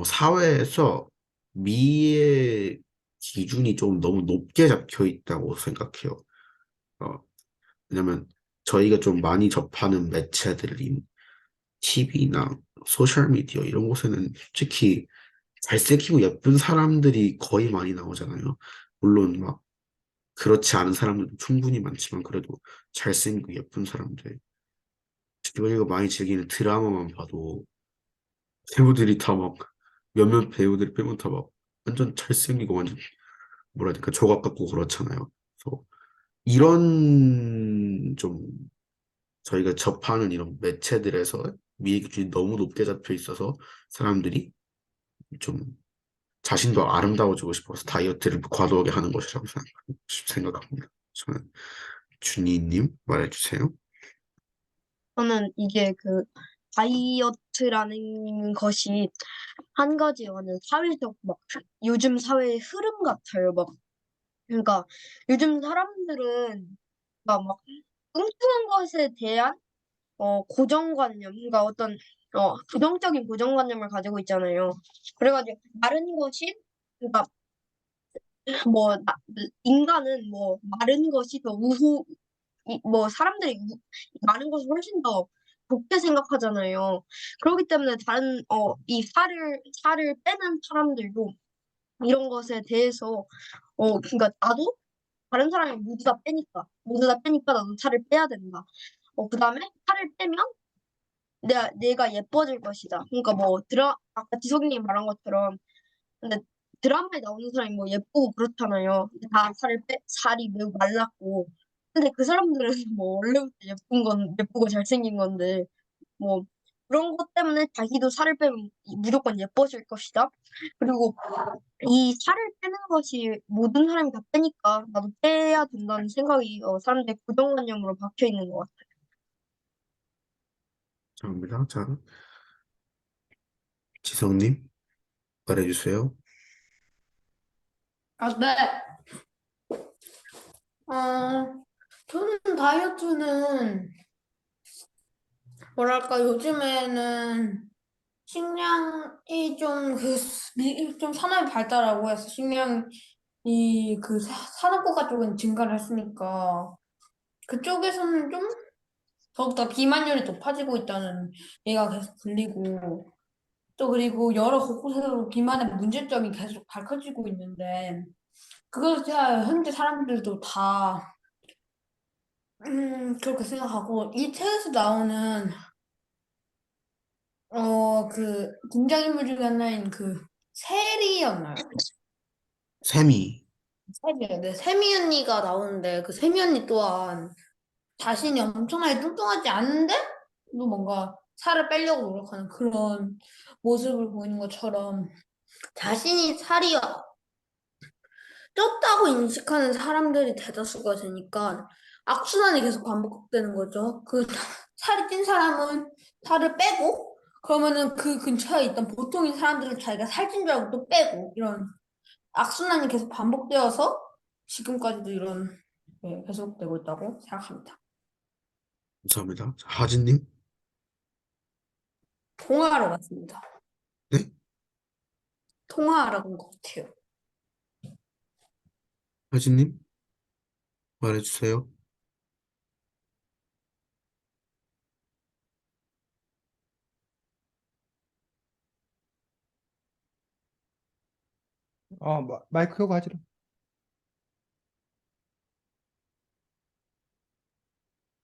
사회에서 미의 기준이 좀 너무 높게 잡혀 있다고 생각해요. 어, 왜냐면 저희가 좀 많이 접하는 매체들인 TV나 소셜미디어 이런 곳에는 솔직히 잘생기고 예쁜 사람들이 거의 많이 나오잖아요. 물론 막 그렇지 않은 사람들도 충분히 많지만 그래도 잘생기고 예쁜 사람들. 저희가 많이 즐기는 드라마만 봐도 배우들이 다 막 몇몇 배우들이 빼면 다 막 완전 잘생기고 완전 뭐라 해야 될까 조각 같고 그렇잖아요. 그래서 이런 좀 저희가 접하는 이런 매체들에서 미의 기준이 너무 높게 잡혀 있어서 사람들이 좀 자신도 아름다워지고 싶어서 다이어트를 과도하게 하는 것이라고 생각합니다. 저는 준이님 말해주세요. 저는 이게 그 다이어트라는 것이 한 가지 완전 사회적 막 요즘 사회의 흐름 같아요. 막 그러니까 요즘 사람들은 막 뚱뚱한 것에 대한 고정관념, 그러니까 어떤 부정적인 고정관념을 가지고 있잖아요. 그래가지고 마른 것이 그러니까 뭐 인간은 뭐 마른 것이 더 뭐 사람들이 마른 것을 훨씬 더 좋게 생각하잖아요. 그렇기 때문에 다른 이 살을 빼는 사람들도 이런 것에 대해서 그러니까 나도 다른 사람이 모두 다 빼니까 나도 살을 빼야 된다. 그다음에 살을 빼면 내가 예뻐질 것이다. 그러니까 뭐 아까 지석님이 말한 것처럼 근데 드라마에 나오는 사람이 뭐 예쁘고 그렇잖아요. 근데 다 살이 매우 말랐고. 근데 그 사람들은 뭐 원래부터 예쁘고 잘생긴 건데 뭐 그런 것 때문에 자기도 살을 빼면 무조건 예뻐질 것이다. 그리고 이 살을 빼는 것이 모든 사람이 다 빼니까 나도 빼야 된다는 생각이 사람들의 고정관념으로 박혀 있는 것 같아요. 감사합니다. 자, 지성님 말해주세요. 아, 네. 저는 다이어트는 뭐랄까 요즘에는 식량이 좀 산업이 발달하고 해서 식량이 산업국가 쪽은 증가를 했으니까 그쪽에서는 좀 더욱더 비만율이 높아지고 있다는 얘기가 계속 들리고 또 그리고 여러 곳곳에서 비만의 문제점이 계속 밝혀지고 있는데 그것을 현재 사람들도 다 그렇게 생각하고 이 책에서 나오는 등장인물 중에 하나인 세리였나요? 세미. 네, 세미 언니가 나오는데 그 세미 언니 또한 자신이 엄청나게 뚱뚱하지 않은데 또 뭔가 살을 빼려고 노력하는 그런 모습을 보이는 것처럼 자신이 살이 쪘다고 인식하는 사람들이 대다수가 되니까 악순환이 계속 반복되는 거죠. 살이 찐 사람은 살을 빼고 그러면은 그 근처에 있던 보통인 사람들은 자기가 살찐 줄 알고 또 빼고 이런 악순환이 계속 반복되어서 지금까지도 이런 계속되고 있다고 생각합니다. 감사합니다. 자, 하진님. 통화하러 갔습니다. 네? 통화하러 간 것 같아요. 하진님 말해주세요. 마이크 켜고 하지로.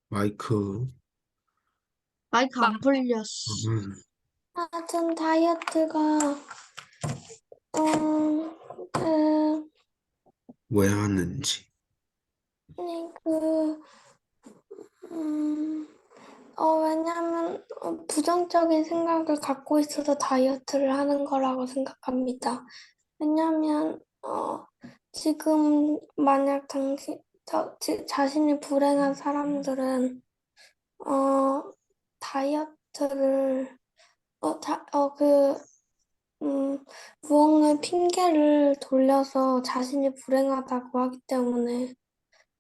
마이크. 마이크 안 풀렸어. 음, 하여튼 다이어트가 왜 하는지. 아니 왜냐면 부정적인 생각을 갖고 있어서 다이어트를 하는 거라고 생각합니다. 왜냐면 지금 만약 자신이 불행한 사람들은 다이어트를 무언가 핑계를 돌려서 자신이 불행하다고 하기 때문에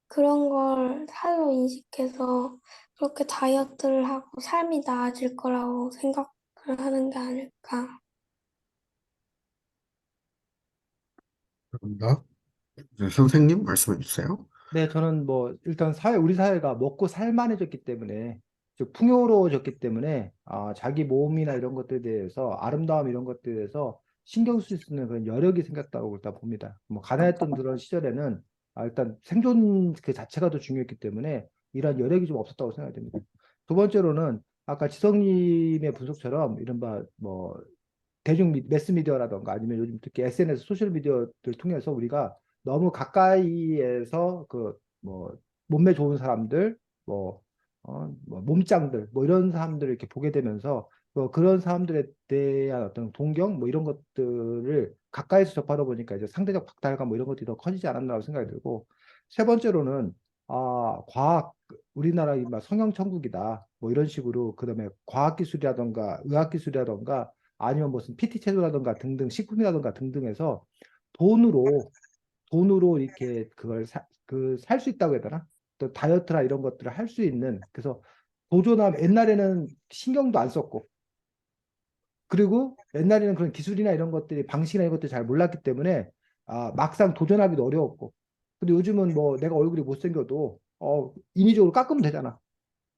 그런 걸 살로 인식해서 그렇게 다이어트를 하고 삶이 나아질 거라고 생각을 하는 게 아닐까. 감사합니다. 네, 선생님 말씀해 주세요. 네, 저는 뭐 일단 우리 사회가 먹고 살만해졌기 때문에 즉 풍요로워졌기 때문에 자기 몸이나 이런 것들에 대해서 아름다움 이런 것들에 대해서 신경 쓸 수 있는 그런 여력이 생겼다고 일단 봅니다. 뭐 가난했던 그런 시절에는 일단 생존 그 자체가 더 중요했기 때문에 이런 여력이 좀 없었다고 생각이 됩니다. 두 번째로는 아까 지성님의 분석처럼 이른바 뭐 매스미디어라던가 아니면 요즘 특히 SNS 소셜미디어를 통해서 우리가 너무 가까이에서 그 뭐 몸매 좋은 사람들 뭐 몸짱들 뭐 이런 사람들을 이렇게 보게 되면서 뭐 그런 사람들에 대한 어떤 동경 뭐 이런 것들을 가까이서 접하다 보니까 이제 상대적 박탈감 뭐 이런 것들이 더 커지지 않았나라고 생각이 들고 세 번째로는 과학 우리나라 이막 성형 천국이다 뭐 이런 식으로 그다음에 과학기술이라던가 의학기술이라던가 아니면 무슨 PT 체조라던가 등등 식품이라던가 등등해서 돈으로 돈으로 이렇게 그걸 살 수 있다고 해야 되나? 또 다이어트나 이런 것들을 할 수 있는 그래서 도전하면 옛날에는 신경도 안 썼고 그리고 옛날에는 그런 기술이나 이런 것들이 방식이나 이런 것들이 잘 몰랐기 때문에 막상 도전하기도 어려웠고 근데 요즘은 뭐 내가 얼굴이 못생겨도 인위적으로 깎으면 되잖아.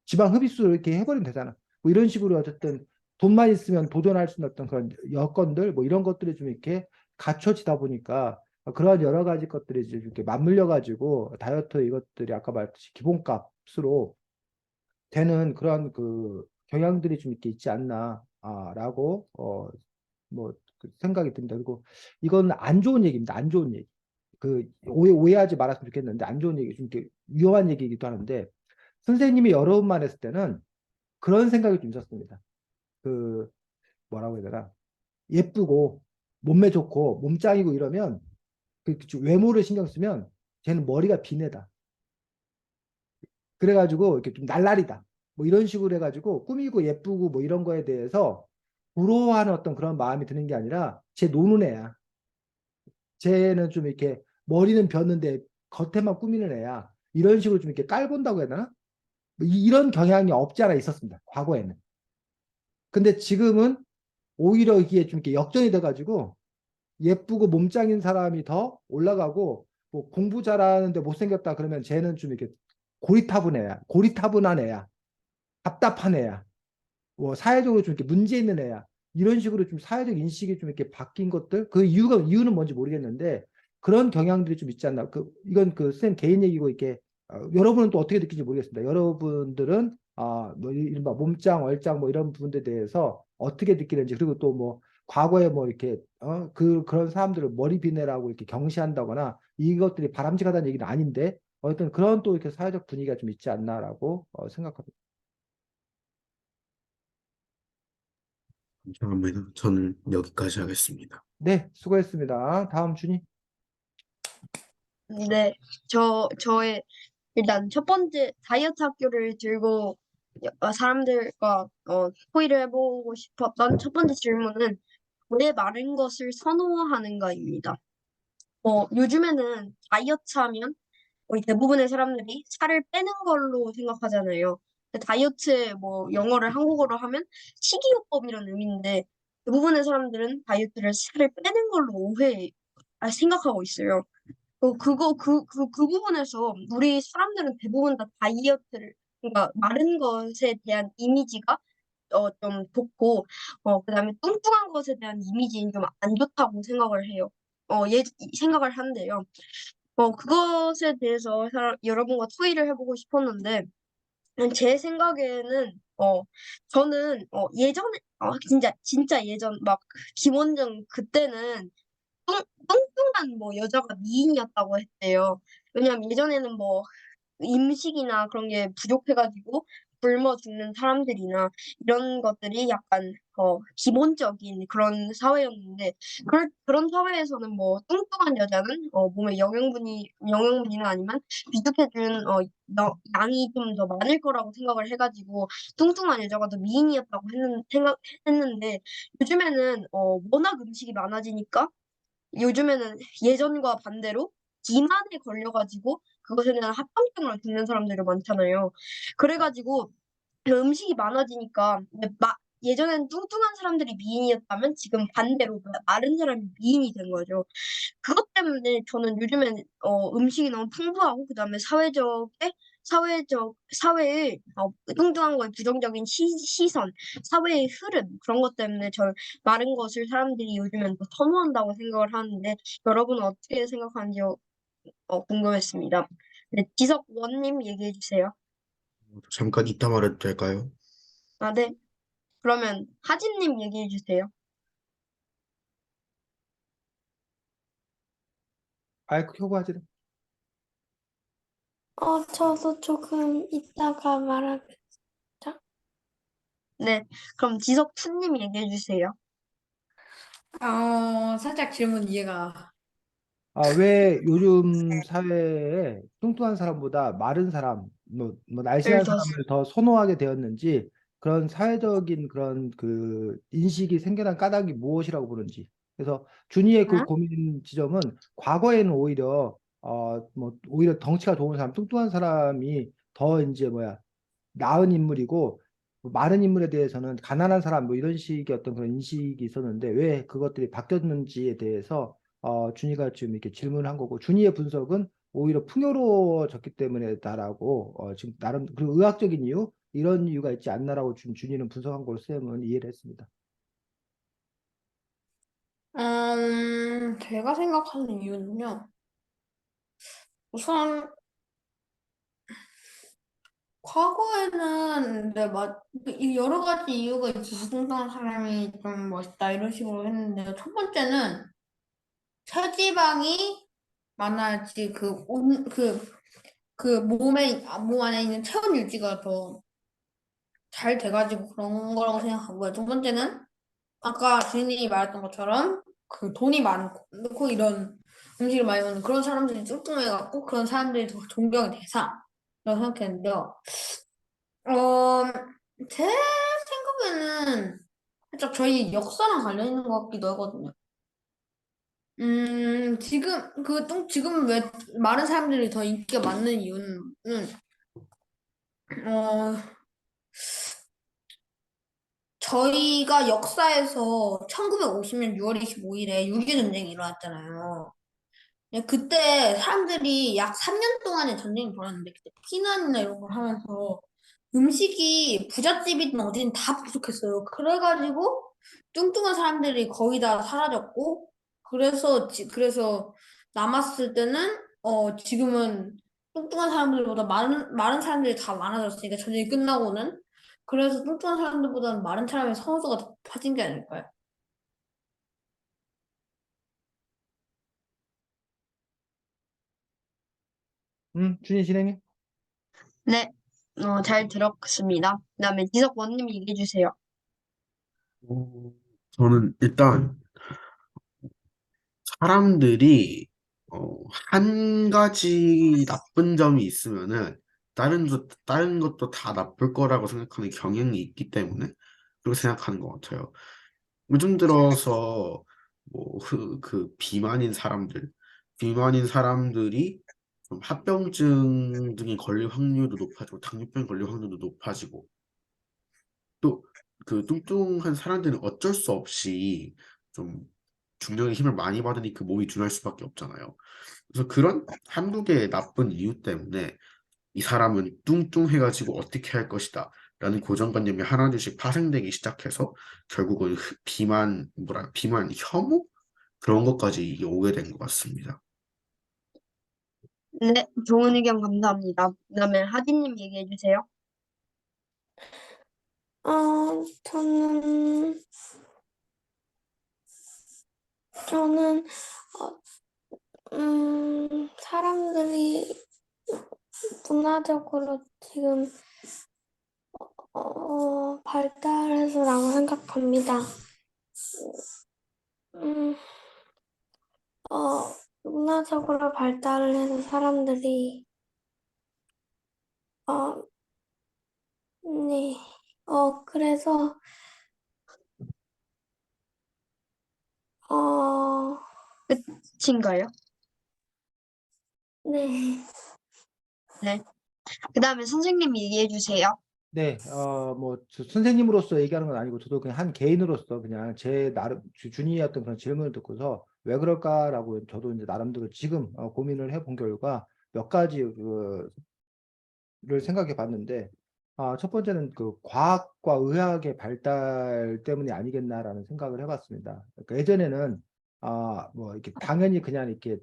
지방 흡입술을 이렇게 해버리면 되잖아. 뭐 이런 식으로 어쨌든 돈만 있으면 도전할 수 있는 어떤 그런 여건들 뭐 이런 것들이 좀 이렇게 갖춰지다 보니까 그러한 여러 가지 것들이 이제 이렇게 맞물려 가지고 다이어트 이것들이 아까 말했듯이 기본값으로 되는 그런 그 경향들이 좀 이렇게 있지 않나 라고 뭐 생각이 듭니다. 그리고 이건 안 좋은 얘기입니다. 안 좋은 얘기. 그 오해하지 말았으면 좋겠는데 안 좋은 얘기 좀 이렇게 위험한 얘기이기도 하는데 선생님이 여러 번 말했을 때는 그런 생각이 좀 있었습니다. 그 뭐라고 해야 되나 예쁘고 몸매 좋고 몸짱이고 이러면 그 외모를 신경 쓰면 쟤는 머리가 비내다. 그래가지고 이렇게 좀 날라리다. 뭐 이런 식으로 해가지고 꾸미고 예쁘고 뭐 이런 거에 대해서 부러워하는 어떤 그런 마음이 드는 게 아니라 쟤 노는 애야. 쟤는 좀 이렇게 머리는 벼는데 겉에만 꾸미는 애야. 이런 식으로 좀 이렇게 깔본다고 해야 되나? 뭐 이런 경향이 없지 않아 있었습니다. 과거에는. 근데 지금은 오히려 이게 좀 이렇게 역전이 돼가지고 예쁘고 몸짱인 사람이 더 올라가고 뭐 공부 잘하는데 못생겼다 그러면 쟤는 좀 이렇게 고리타분 애야. 고리타분한 애야. 답답한 애야. 뭐 사회적으로 좀 이렇게 문제 있는 애야. 이런 식으로 좀 사회적 인식이 좀 이렇게 바뀐 것들 그 이유는 뭔지 모르겠는데 그런 경향들이 좀 있지 않나. 이건 쌤 개인 얘기고 이렇게 여러분은 또 어떻게 느끼는지 모르겠습니다. 여러분들은 뭐 이른바 몸짱, 얼짱 뭐 이런 부분들에 대해서 어떻게 느끼는지 그리고 또 뭐 과거에 뭐 이렇게 그런 사람들을 머리 비내라고 이렇게 경시한다거나 이것들이 바람직하다는 얘기는 아닌데 어쨌든 그런 또 이렇게 사회적 분위기가 좀 있지 않나라고 생각합니다. 감사합니다. 저는 여기까지 하겠습니다. 네, 수고했습니다. 다음 준이. 네, 저의 일단 첫 번째 다이어트 학교를 들고 사람들과 토의를 해보고 싶었던 첫 번째 질문은 왜 마른 것을 선호하는가입니다. 요즘에는 다이어트 하면 거의 대부분의 사람들이 살을 빼는 걸로 생각하잖아요. 근데 다이어트의 뭐 영어를 한국어로 하면 식이요법이라는 의미인데 대부분의 사람들은 다이어트를 살을 빼는 걸로 생각하고 있어요. 그 부분에서 우리 사람들은 대부분 다 다이어트를, 그러니까 마른 것에 대한 이미지가 좀 좋고, 그다음에 뚱뚱한 것에 대한 이미지는 좀 안 좋다고 생각을 해요. 생각을 하는데요. 그것에 대해서 여러분과 토의를 해보고 싶었는데, 제 생각에는, 저는, 예전에, 진짜 예전, 막, 김원정 그때는 뚱뚱한 뭐 여자가 미인이었다고 했대요. 왜냐면 예전에는 뭐 음식이나 그런 게 부족해가지고 굶어 죽는 사람들이나 이런 것들이 약간 기본적인 그런 사회였는데 그런 사회에서는 뭐 뚱뚱한 여자는 몸에 영양분이나 아니면 비축해준 양이 좀 더 많을 거라고 생각을 해가지고 뚱뚱한 여자가 더 미인이었다고 생각했는데 요즘에는 워낙 음식이 많아지니까 요즘에는 예전과 반대로 비만에 걸려가지고 그것에 대한 합병증으로 죽는 사람들이 많잖아요. 그래가지고 음식이 많아지니까 예전엔 뚱뚱한 사람들이 미인이었다면 지금 반대로 마른 사람이 미인이 된 거죠. 그것 때문에 저는 요즘엔 음식이 너무 풍부하고 그다음에 사회의 뚱뚱한 거에 부정적인 시선, 사회의 흐름 그런 것 때문에 저는 마른 것을 사람들이 요즘엔 더 선호한다고 생각을 하는데 여러분은 어떻게 생각하는지 궁금했습니다. 네, 지석 원님 얘기해 주세요. 잠깐 이따 말해도 될까요? 아, 네. 그러면 하진님 얘기해 주세요. 마이크 켜고 하지. 저도 조금 이따가 말하겠습니다. 네, 그럼 지석투님 얘기해 주세요. 살짝 질문 이해가. 왜 요즘 사회에 뚱뚱한 사람보다 마른 사람, 뭐 날씬한 더 사람을 더 선호하게 되었는지 그런 사회적인 그런 그 인식이 생겨난 까닭이 무엇이라고 보는지. 그래서 준이의 그 응? 고민 지점은 과거에는 오히려 뭐 오히려 덩치가 좋은 사람, 뚱뚱한 사람이 더 이제 뭐야 나은 인물이고 뭐 마른 인물에 대해서는 가난한 사람 뭐 이런 식의 어떤 그런 인식이 있었는데 왜 그것들이 바뀌었는지에 대해서 준이가 지금 이렇게 질문을 한 거고 준이의 분석은 오히려 풍요로워졌기 때문에다라고 지금 나름 그리고 의학적인 이유 이런 이유가 있지 않나라고 지금 준이는 분석한 걸로 쌤은 이해를 했습니다. 제가 생각하는 이유는요. 우선 과거에는 이 여러 가지 이유가 있어서 뚱뚱한 사람이 좀 멋있다 이런 식으로 했는데 첫 번째는 체지방이 많아야지 몸 안에 있는 체온 유지가 더 잘 돼가지고 그런 거라고 생각하고요. 두 번째는 아까 주인님이 말했던 것처럼 그 돈이 많고 이런 음식을 많이 먹는 그런 사람들이 뚱뚱해갖고 그런 사람들이 더 존경이 돼서 라고 생각했는데요. 어, 제 생각에는 살짝 저희 역사랑 관련 있는 것 같기도 하거든요. 지금 왜 많은 사람들이 더 인기가 많은 이유는, 어, 저희가 역사에서 1950년 6월 25일에 6.25전쟁이 일어났잖아요. 그때 사람들이 약 3년 동안의 전쟁이 벌었는데, 그때 피난이나 이런 걸 하면서 음식이 부잣집이든 어디든 다 부족했어요. 그래가지고 뚱뚱한 사람들이 거의 다 사라졌고, 그래서 남았을 때는, 지금은 뚱뚱한 사람들보다 마른 사람들이 다 많아졌으니까 전쟁이 끝나고는. 그래서 뚱뚱한 사람들보다는 마른 사람의 선호도가 더 높아진 게 아닐까요? 준이 진행해. 네, 잘 들었습니다. 그다음에 지석원님 얘기해 주세요. 어, 저는 일단 사람들이 한 가지 나쁜 점이 있으면은 다른 것도 다 나쁠 거라고 생각하는 경향이 있기 때문에 그렇게 생각하는 것 같아요. 요즘 들어서 비만인 사람들이 좀 합병증 등이 걸릴 확률도 높아지고 당뇨병 걸릴 확률도 높아지고 또 그 뚱뚱한 사람들은 어쩔 수 없이 좀 중력의 힘을 많이 받으니 그 몸이 둔할 수밖에 없잖아요. 그래서 그런 한두 개의 나쁜 이유 때문에 이 사람은 뚱뚱해가지고 어떻게 할 것이다 라는 고정관념이 하나둘씩 파생되기 시작해서 결국은 비만 혐오? 그런 것까지 이게 오게 된 것 같습니다. 네, 좋은 의견 감사합니다. 그다음에 하디님 얘기해 주세요. 어, 저는, 저는, 사람들이 문화적으로 지금, 발달해서라고 생각합니다. 음, 문화적으로 발달을 해서 사람들이, 어, 네, 그래서, 어, 끝인가요? 네. 네. 그다음에 선생님 얘기해 주세요. 네, 선생님으로서 얘기하는 건 아니고 저도 그냥 한 개인으로서 그냥 제 나름 준이의 어떤 그런 질문을 듣고서 왜 그럴까라고 저도 이제 나름대로 지금 고민을 해본 결과 몇 가지 를 생각해 봤는데, 첫 번째는 그 과학과 의학의 발달 때문이 아니겠나라는 생각을 해봤습니다. 그러니까 예전에는, 이렇게 당연히 그냥 이렇게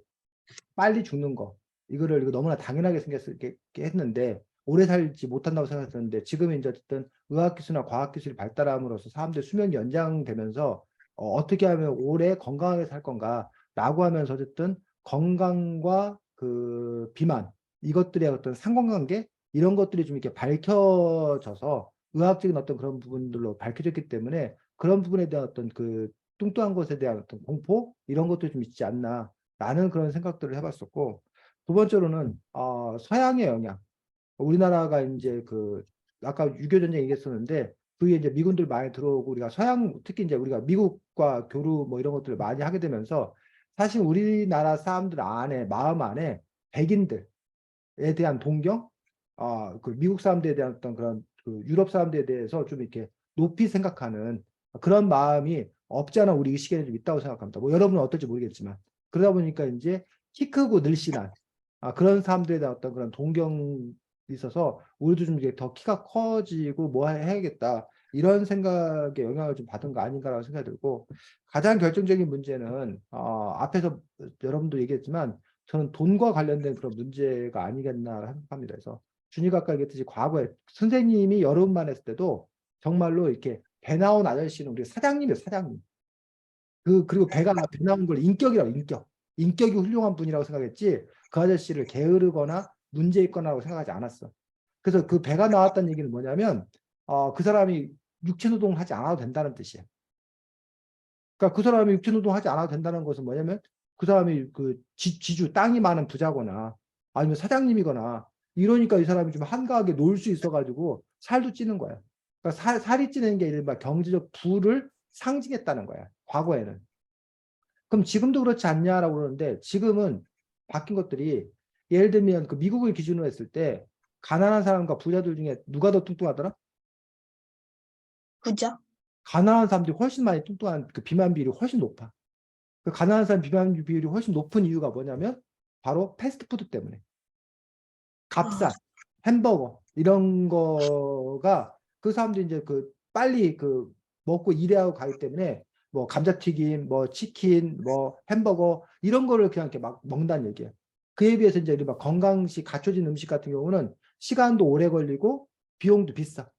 빨리 죽는 거, 이거 너무나 당연하게 생겼게 했는데, 오래 살지 못한다고 생각했었는데, 지금 이제 어쨌든 의학기술이나 과학기술이 발달함으로써 사람들 수명이 연장되면서, 어떻게 하면 오래 건강하게 살 건가라고 하면서 어쨌든 건강과 그 비만, 이것들의 어떤 상관관계, 이런 것들이 좀 이렇게 밝혀져서 의학적인 어떤 그런 부분들로 밝혀졌기 때문에 그런 부분에 대한 어떤 그 뚱뚱한 것에 대한 어떤 공포 이런 것도 좀 있지 않나라는 그런 생각들을 해봤었고 두 번째로는 서양의 영향 우리나라가 이제 그 아까 6.25 전쟁 얘기했었는데 그게 이제 미군들 많이 들어오고 우리가 서양 특히 이제 우리가 미국과 교류 뭐 이런 것들을 많이 하게 되면서 사실 우리나라 사람들 안에 마음 안에 백인들에 대한 동경 그 미국 사람들에 대한 어떤 그런 그 유럽 사람들에 대해서 좀 이렇게 높이 생각하는 그런 마음이 없지 않아 우리 의식에는 좀 있다고 생각합니다. 뭐 여러분은 어떨지 모르겠지만 그러다 보니까 이제 키 크고 늘씬한 그런 사람들에 대한 어떤 그런 동경이 있어서 우리도 좀 이제 더 키가 커지고 뭐 해야겠다 이런 생각에 영향을 좀 받은 거 아닌가라고 생각이 들고 가장 결정적인 문제는 앞에서 여러분도 얘기했지만 저는 돈과 관련된 그런 문제가 아니겠나 생각합니다. 그래서 준이가 아까 얘기했듯이 과거에 선생님이 여러분만 했을 때도 정말로 이렇게 배 나온 아저씨는 우리 사장님이에요, 사장님. 그리고 배 나온 걸 인격이라고, 인격. 인격이 훌륭한 분이라고 생각했지 그 아저씨를 게으르거나 문제 있거나라고 생각하지 않았어. 그래서 그 배가 나왔다는 얘기는 뭐냐면 그 사람이 육체 노동을 하지 않아도 된다는 뜻이에요. 그러니까 그 사람이 육체 노동하지 않아도 된다는 것은 뭐냐면 그 사람이 그 지주 땅이 많은 부자거나 아니면 사장님이거나 이러니까 이 사람이 좀 한가하게 놀 수 있어가지고 살도 찌는 거야. 그러니까 살이 찌는 게 이른바 경제적 부를 상징했다는 거야. 과거에는. 그럼 지금도 그렇지 않냐라고 그러는데 지금은 바뀐 것들이 예를 들면 그 미국을 기준으로 했을 때 가난한 사람과 부자들 중에 누가 더 뚱뚱하더라? 부자? 가난한 사람들이 훨씬 많이 뚱뚱한 그 비만 비율이 훨씬 높아. 그 가난한 사람 비만 비율이 훨씬 높은 이유가 뭐냐면 바로 패스트푸드 때문에. 값싼 햄버거 이런 거가 그 사람들이 이제 그 빨리 그 먹고 일하고 가기 때문에 뭐 감자튀김, 뭐 치킨, 뭐 햄버거 이런 거를 그냥 이렇게 막 먹는다는 얘기예요. 그에 비해서 이제 막 건강식 갖춰진 음식 같은 경우는 시간도 오래 걸리고 비용도 비싸.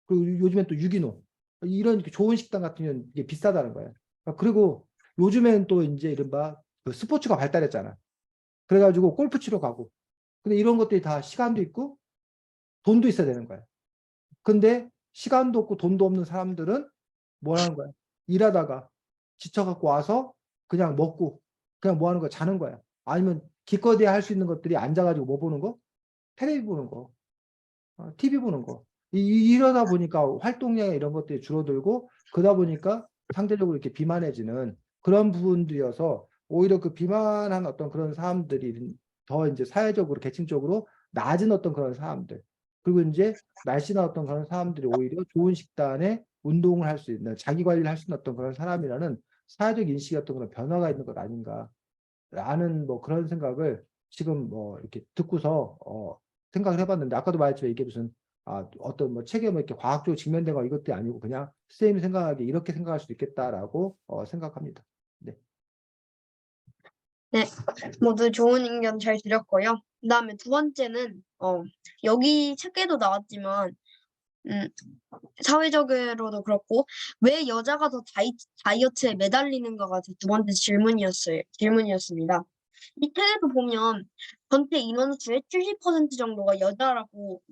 그리고 요즘엔 또 유기농 이런 좋은 식당 같은 경우는 이게 비싸다는 거예요. 그리고 요즘엔 또 이제 이른바 그 스포츠가 발달했잖아. 그래가지고 골프 치러 가고. 근데 이런 것들이 다 시간도 있고 돈도 있어야 되는 거야. 근데 시간도 없고 돈도 없는 사람들은 뭐 하는 거야? 일하다가 지쳐갖고 와서 그냥 먹고 그냥 뭐 하는 거야? 자는 거야. 아니면 기껏해야 할 수 있는 것들이 앉아가지고 뭐 보는 거? 텔레비 보는 거, TV 보는 거. 이러다 보니까 활동량 이런 것들이 줄어들고 그러다 보니까 상대적으로 이렇게 비만해지는 그런 부분들이어서 오히려 그 비만한 어떤 그런 사람들이 더 이제 사회적으로 계층적으로 낮은 어떤 그런 사람들 그리고 이제 날씬한 어떤 그런 사람들이 오히려 좋은 식단에 운동을 할 수 있는 자기 관리를 할 수 있는 어떤 그런 사람이라는 사회적 인식이 어떤 그런 변화가 있는 것 아닌가라는 뭐 그런 생각을 지금 뭐 이렇게 듣고서 생각을 해봤는데 아까도 말했지만 이게 무슨 어떤 뭐 책에 뭐 이렇게 과학적으로 증명된 거 이것도 아니고 그냥 선생님이 생각하기에 이렇게 생각할 수도 있겠다라고 생각합니다. 네. 네, 모두 좋은 의견 잘 드렸고요. 그다음에 두 번째는 여기 책에도 나왔지만 사회적으로도 그렇고 왜 여자가 더 다이어트에 매달리는가가 두 번째 질문이었습니다. 이 책에도 보면 전체 인원 수의 70% 정도가 여자라고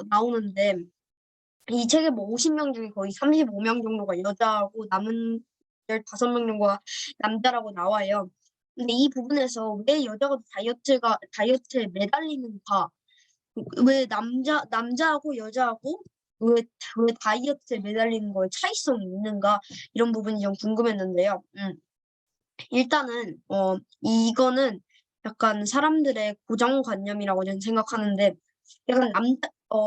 나오는데 이 책에 뭐 50명 중에 거의 35명 정도가 여자고 남은 15명 정도가 남자라고 나와요. 근데 이 부분에서 왜 여자가 다이어트에 매달리는가? 왜 남자하고 여자하고 왜 다이어트에 매달리는 거에 차이성이 있는가? 이런 부분이 좀 궁금했는데요. 일단은 이거는 약간 사람들의 고정관념이라고 저는 생각하는데 약간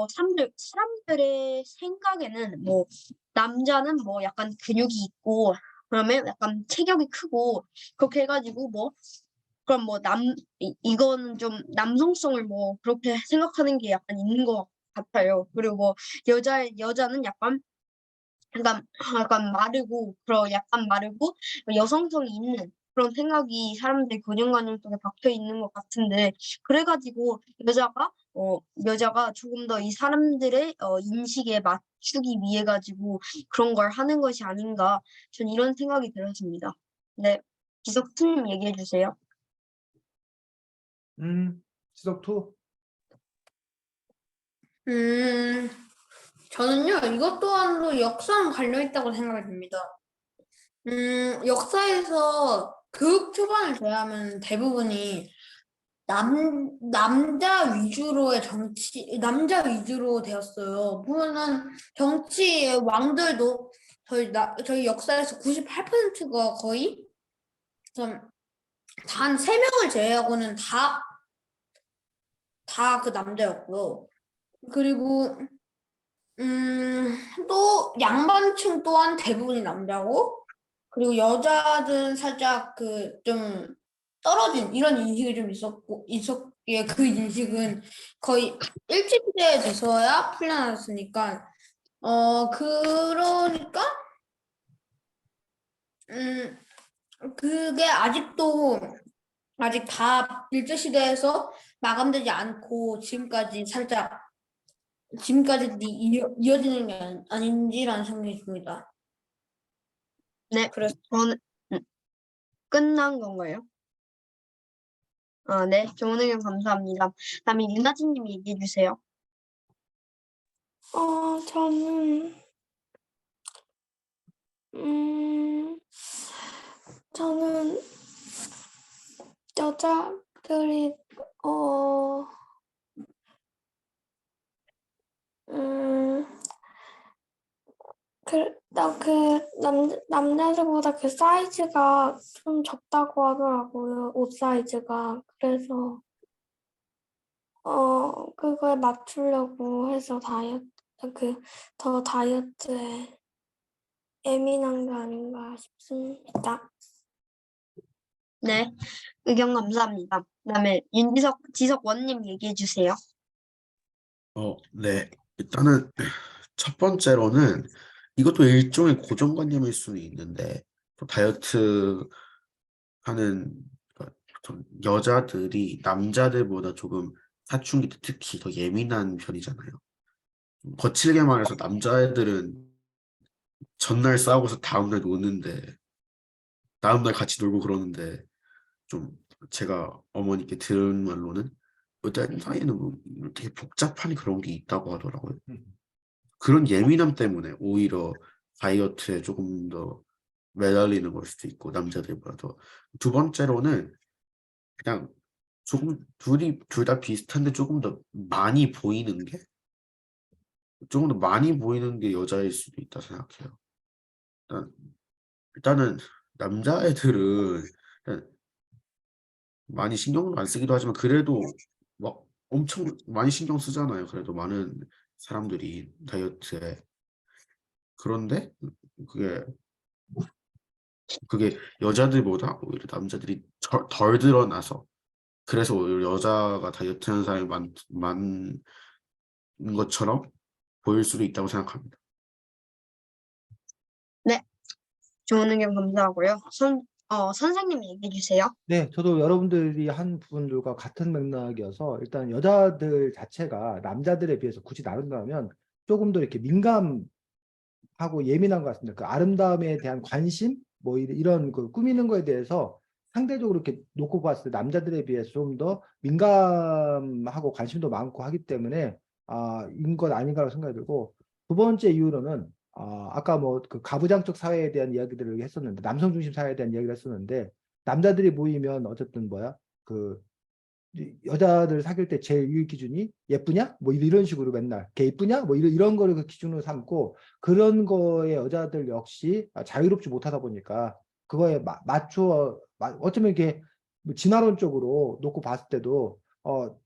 사람들의 생각에는 뭐 남자는 뭐 약간 근육이 있고 그러면 약간 체격이 크고 그렇게 해가지고 뭐 그럼 뭐 이거는 좀 남성성을 뭐 그렇게 생각하는 게 약간 있는 것 같아요. 그리고 뭐 여자는 약간 마르고 여성성이 있는 그런 생각이 사람들의 고정관념 속에 박혀 있는 것 같은데 그래가지고 여자가 조금 더 이 사람들의 인식에 맞추기 위해 가지고 그런 걸 하는 것이 아닌가 전 이런 생각이 들었습니다. 네, 지석투님 얘기해 주세요. 지석2. 저는요, 이것 또한도 역사랑 관련있다고 생각이 듭니다. 역사에서 교육 초반을 제외하면 대부분이 남자 위주로의 남자 위주로 되었어요. 보면은 정치의 왕들도 저희 역사에서 98%가 거의 단 3명을 제외하고는 다 그 남자였고요. 그리고 또 양반층 또한 대부분이 남자고, 그리고 여자들은 살짝 그 좀 떨어진 이런 인식이 좀 있었기에 그 인식은 거의 일제시대에 돼서야 풀려났으니까 그러니까 그게 아직 다 일제시대에서 마감되지 않고 지금까지 이어지는 게 아닌지라는 생각이 듭니다. 네, 그래서 저는 끝난 건가요? 아, 네, 좋은 의견 감사합니다. 다음에 윤다진님 얘기해 주세요. 저는 저는 여자들이 남자들보다 그 사이즈가 좀 적다고 하더라고요. 옷 사이즈가. 그래서 그거에 맞추려고 해서 더 다이어트에 예민한 게 아닌가 싶습니다. 네, 의견 감사합니다. 그다음에 지석 원님 얘기해 주세요. 네. 일단은 첫 번째로는 이것도 일종의 고정관념일 수는 있는데, 또 다이어트 하는 보통 여자들이 남자들보다 조금 사춘기 때 특히 더 예민한 편이잖아요. 거칠게 말해서 남자애들은 전날 싸우고서 다음날 노는데, 다음날 같이 놀고 그러는데, 좀 제가 어머니께 들은 말로는 여자애들 사이에는 뭐 되게 복잡한 그런 게 있다고 하더라고요. 그런 예민함 때문에 오히려 다이어트에 조금 더 매달리는 걸 수도 있고, 남자들보다 더. 두 번째로는 그냥 조금 둘 다 비슷한데 조금 더 많이 보이는 게 여자일 수도 있다 생각해요. 일단은 남자애들은 일단 많이 신경을 안 쓰기도 하지만 그래도 막 엄청 많이 신경 쓰잖아요. 그래도 많은 사람들이 다이어트에. 그런데 그게 여자들보다 오히려 남자들이 덜 드러나서, 그래서 오히려 여자가 다이어트 하는 사람이 많은 것처럼 보일 수도 있다고 생각합니다. 네, 좋은 의견 감사하고요. 선생님 얘기해 주세요. 네, 저도 여러분들이 한 부분들과 같은 맥락이어서 일단 여자들 자체가 남자들에 비해서 굳이 나눈다면 조금 더 이렇게 민감하고 예민한 것 같습니다. 그 아름다움에 대한 관심, 뭐 이런 그 꾸미는 거에 대해서 상대적으로 이렇게 놓고 봤을 때 남자들에 비해서 좀 더 민감하고 관심도 많고 하기 때문에 인 것 아닌가라고 생각이 들고, 두 번째 이유로는 아까 뭐 그 가부장적 사회에 대한 이야기들을 했었는데, 남성 중심 사회에 대한 이야기를 했었는데, 남자들이 모이면 어쨌든 그 여자들 사귈 때 제일 유익 기준이 예쁘냐? 뭐 이런 식으로 맨날 걔 이쁘냐? 뭐 이런 거를 그 기준으로 삼고, 그런 거에 여자들 역시 자유롭지 못하다 보니까 그거에 맞추어 어쩌면 이게 뭐 진화론적으로 놓고 봤을 때도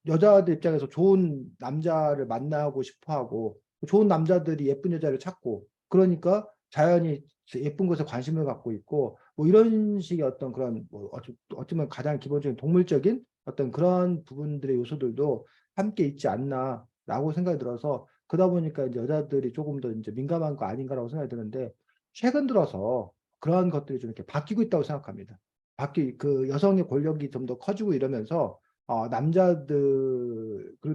여자들 입장에서 좋은 남자를 만나고 싶어 하고, 좋은 남자들이 예쁜 여자를 찾고, 그러니까 자연히 예쁜 것에 관심을 갖고 있고, 뭐 이런 식의 어떤 그런 뭐 어쩌면 가장 기본적인 동물적인 어떤 그런 부분들의 요소들도 함께 있지 않나라고 생각이 들어서, 그러다 보니까 이제 여자들이 조금 더 이제 민감한 거 아닌가라고 생각이 드는데, 최근 들어서 그러한 것들이 좀 이렇게 바뀌고 있다고 생각합니다. 그 여성의 권력이 좀 더 커지고 이러면서 남자들 뭐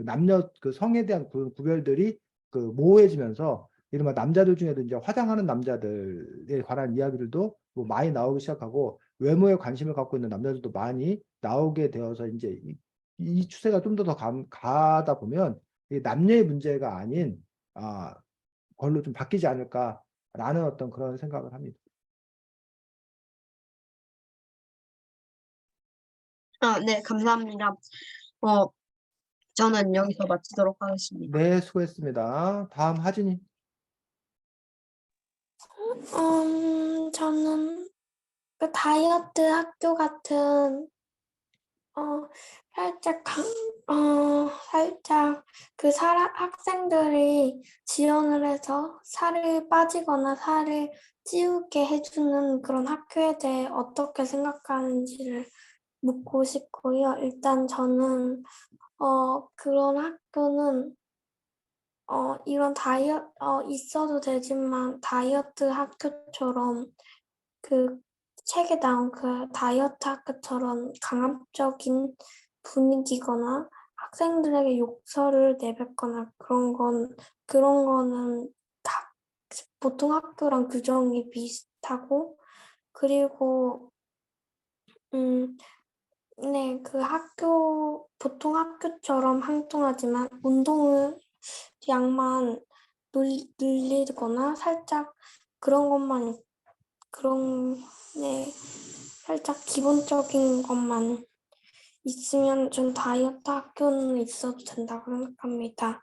남녀 그 성에 대한 그 구별들이 그 모호해지면서, 이른바 남자들 중에도 이제 화장하는 남자들에 관한 이야기들도 뭐 많이 나오기 시작하고, 외모에 관심을 갖고 있는 남자들도 많이 나오게 되어서, 이제 이 추세가 좀 더 가다 보면 이 남녀의 문제가 아닌 걸로 좀 바뀌지 않을까라는 어떤 그런 생각을 합니다. 네, 감사합니다. 저는 여기서 마치도록 하겠습니다. 네, 수고했습니다. 다음 하진이. 저는 그 다이어트 학교 같은 살짝 살짝 그 학생들이 지원을 해서 살이 빠지거나 살을 찌우게 해주는 그런 학교에 대해 어떻게 생각하는지를 묻고 싶고요. 일단 저는 그런 학교는 이런 있어도 되지만 다이어트 학교처럼 그 책에 나온 그 다이어트 학교처럼 강압적인 분위기거나 학생들에게 욕설을 내뱉거나 그런 거는 보통 학교랑 규정이 비슷하고 그리고 네, 보통 학교처럼 항통하지만 운동을 양만 늘리거나 살짝 그런 것만 네, 살짝 기본적인 것만 있으면 전 다이어트 학교는 있어도 된다고 생각합니다.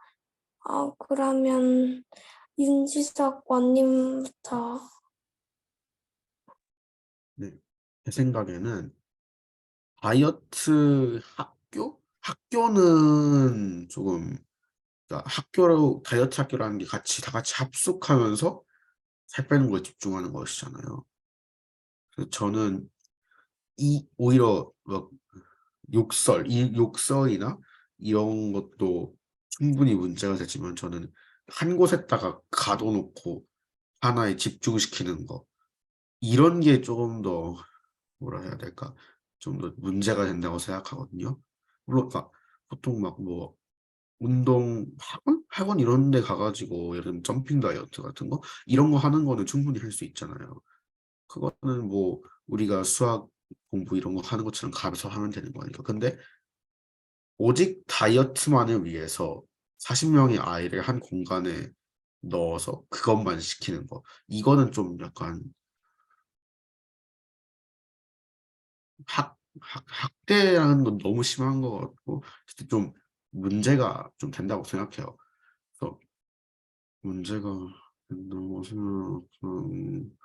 그러면 윤지석 원님부터. 네. 제 생각에는 다이어트 학교는 조금 그러니까 다이어트 학교라는 게 다 같이 합숙하면서 살 빼는 거에 집중하는 것이잖아요. 그래서 저는 오히려 막 욕설이나 이런 것도 충분히 문제가 되지만 저는 한 곳에다가 가둬놓고 하나에 집중시키는 거 이런 게 조금 더 뭐라 해야 될까? 좀 더 문제가 된다고 생각하거든요. 물론 보통 막 뭐 운동 학원 이런 데 가가지고 예를 들면 점핑 다이어트 같은 거 이런 거 하는 거는 충분히 할 수 있잖아요. 그거는 뭐 우리가 수학 공부 이런 거 하는 것처럼 가면서 하면 되는 거니까. 근데 오직 다이어트만을 위해서 40명의 아이를 한 공간에 넣어서 그것만 시키는 거. 이거는 좀 약간 학대라는 건 너무 심한 것 같고 좀 문제가 좀 된다고 생각해요. 그래서 문제가 된다고 생각해서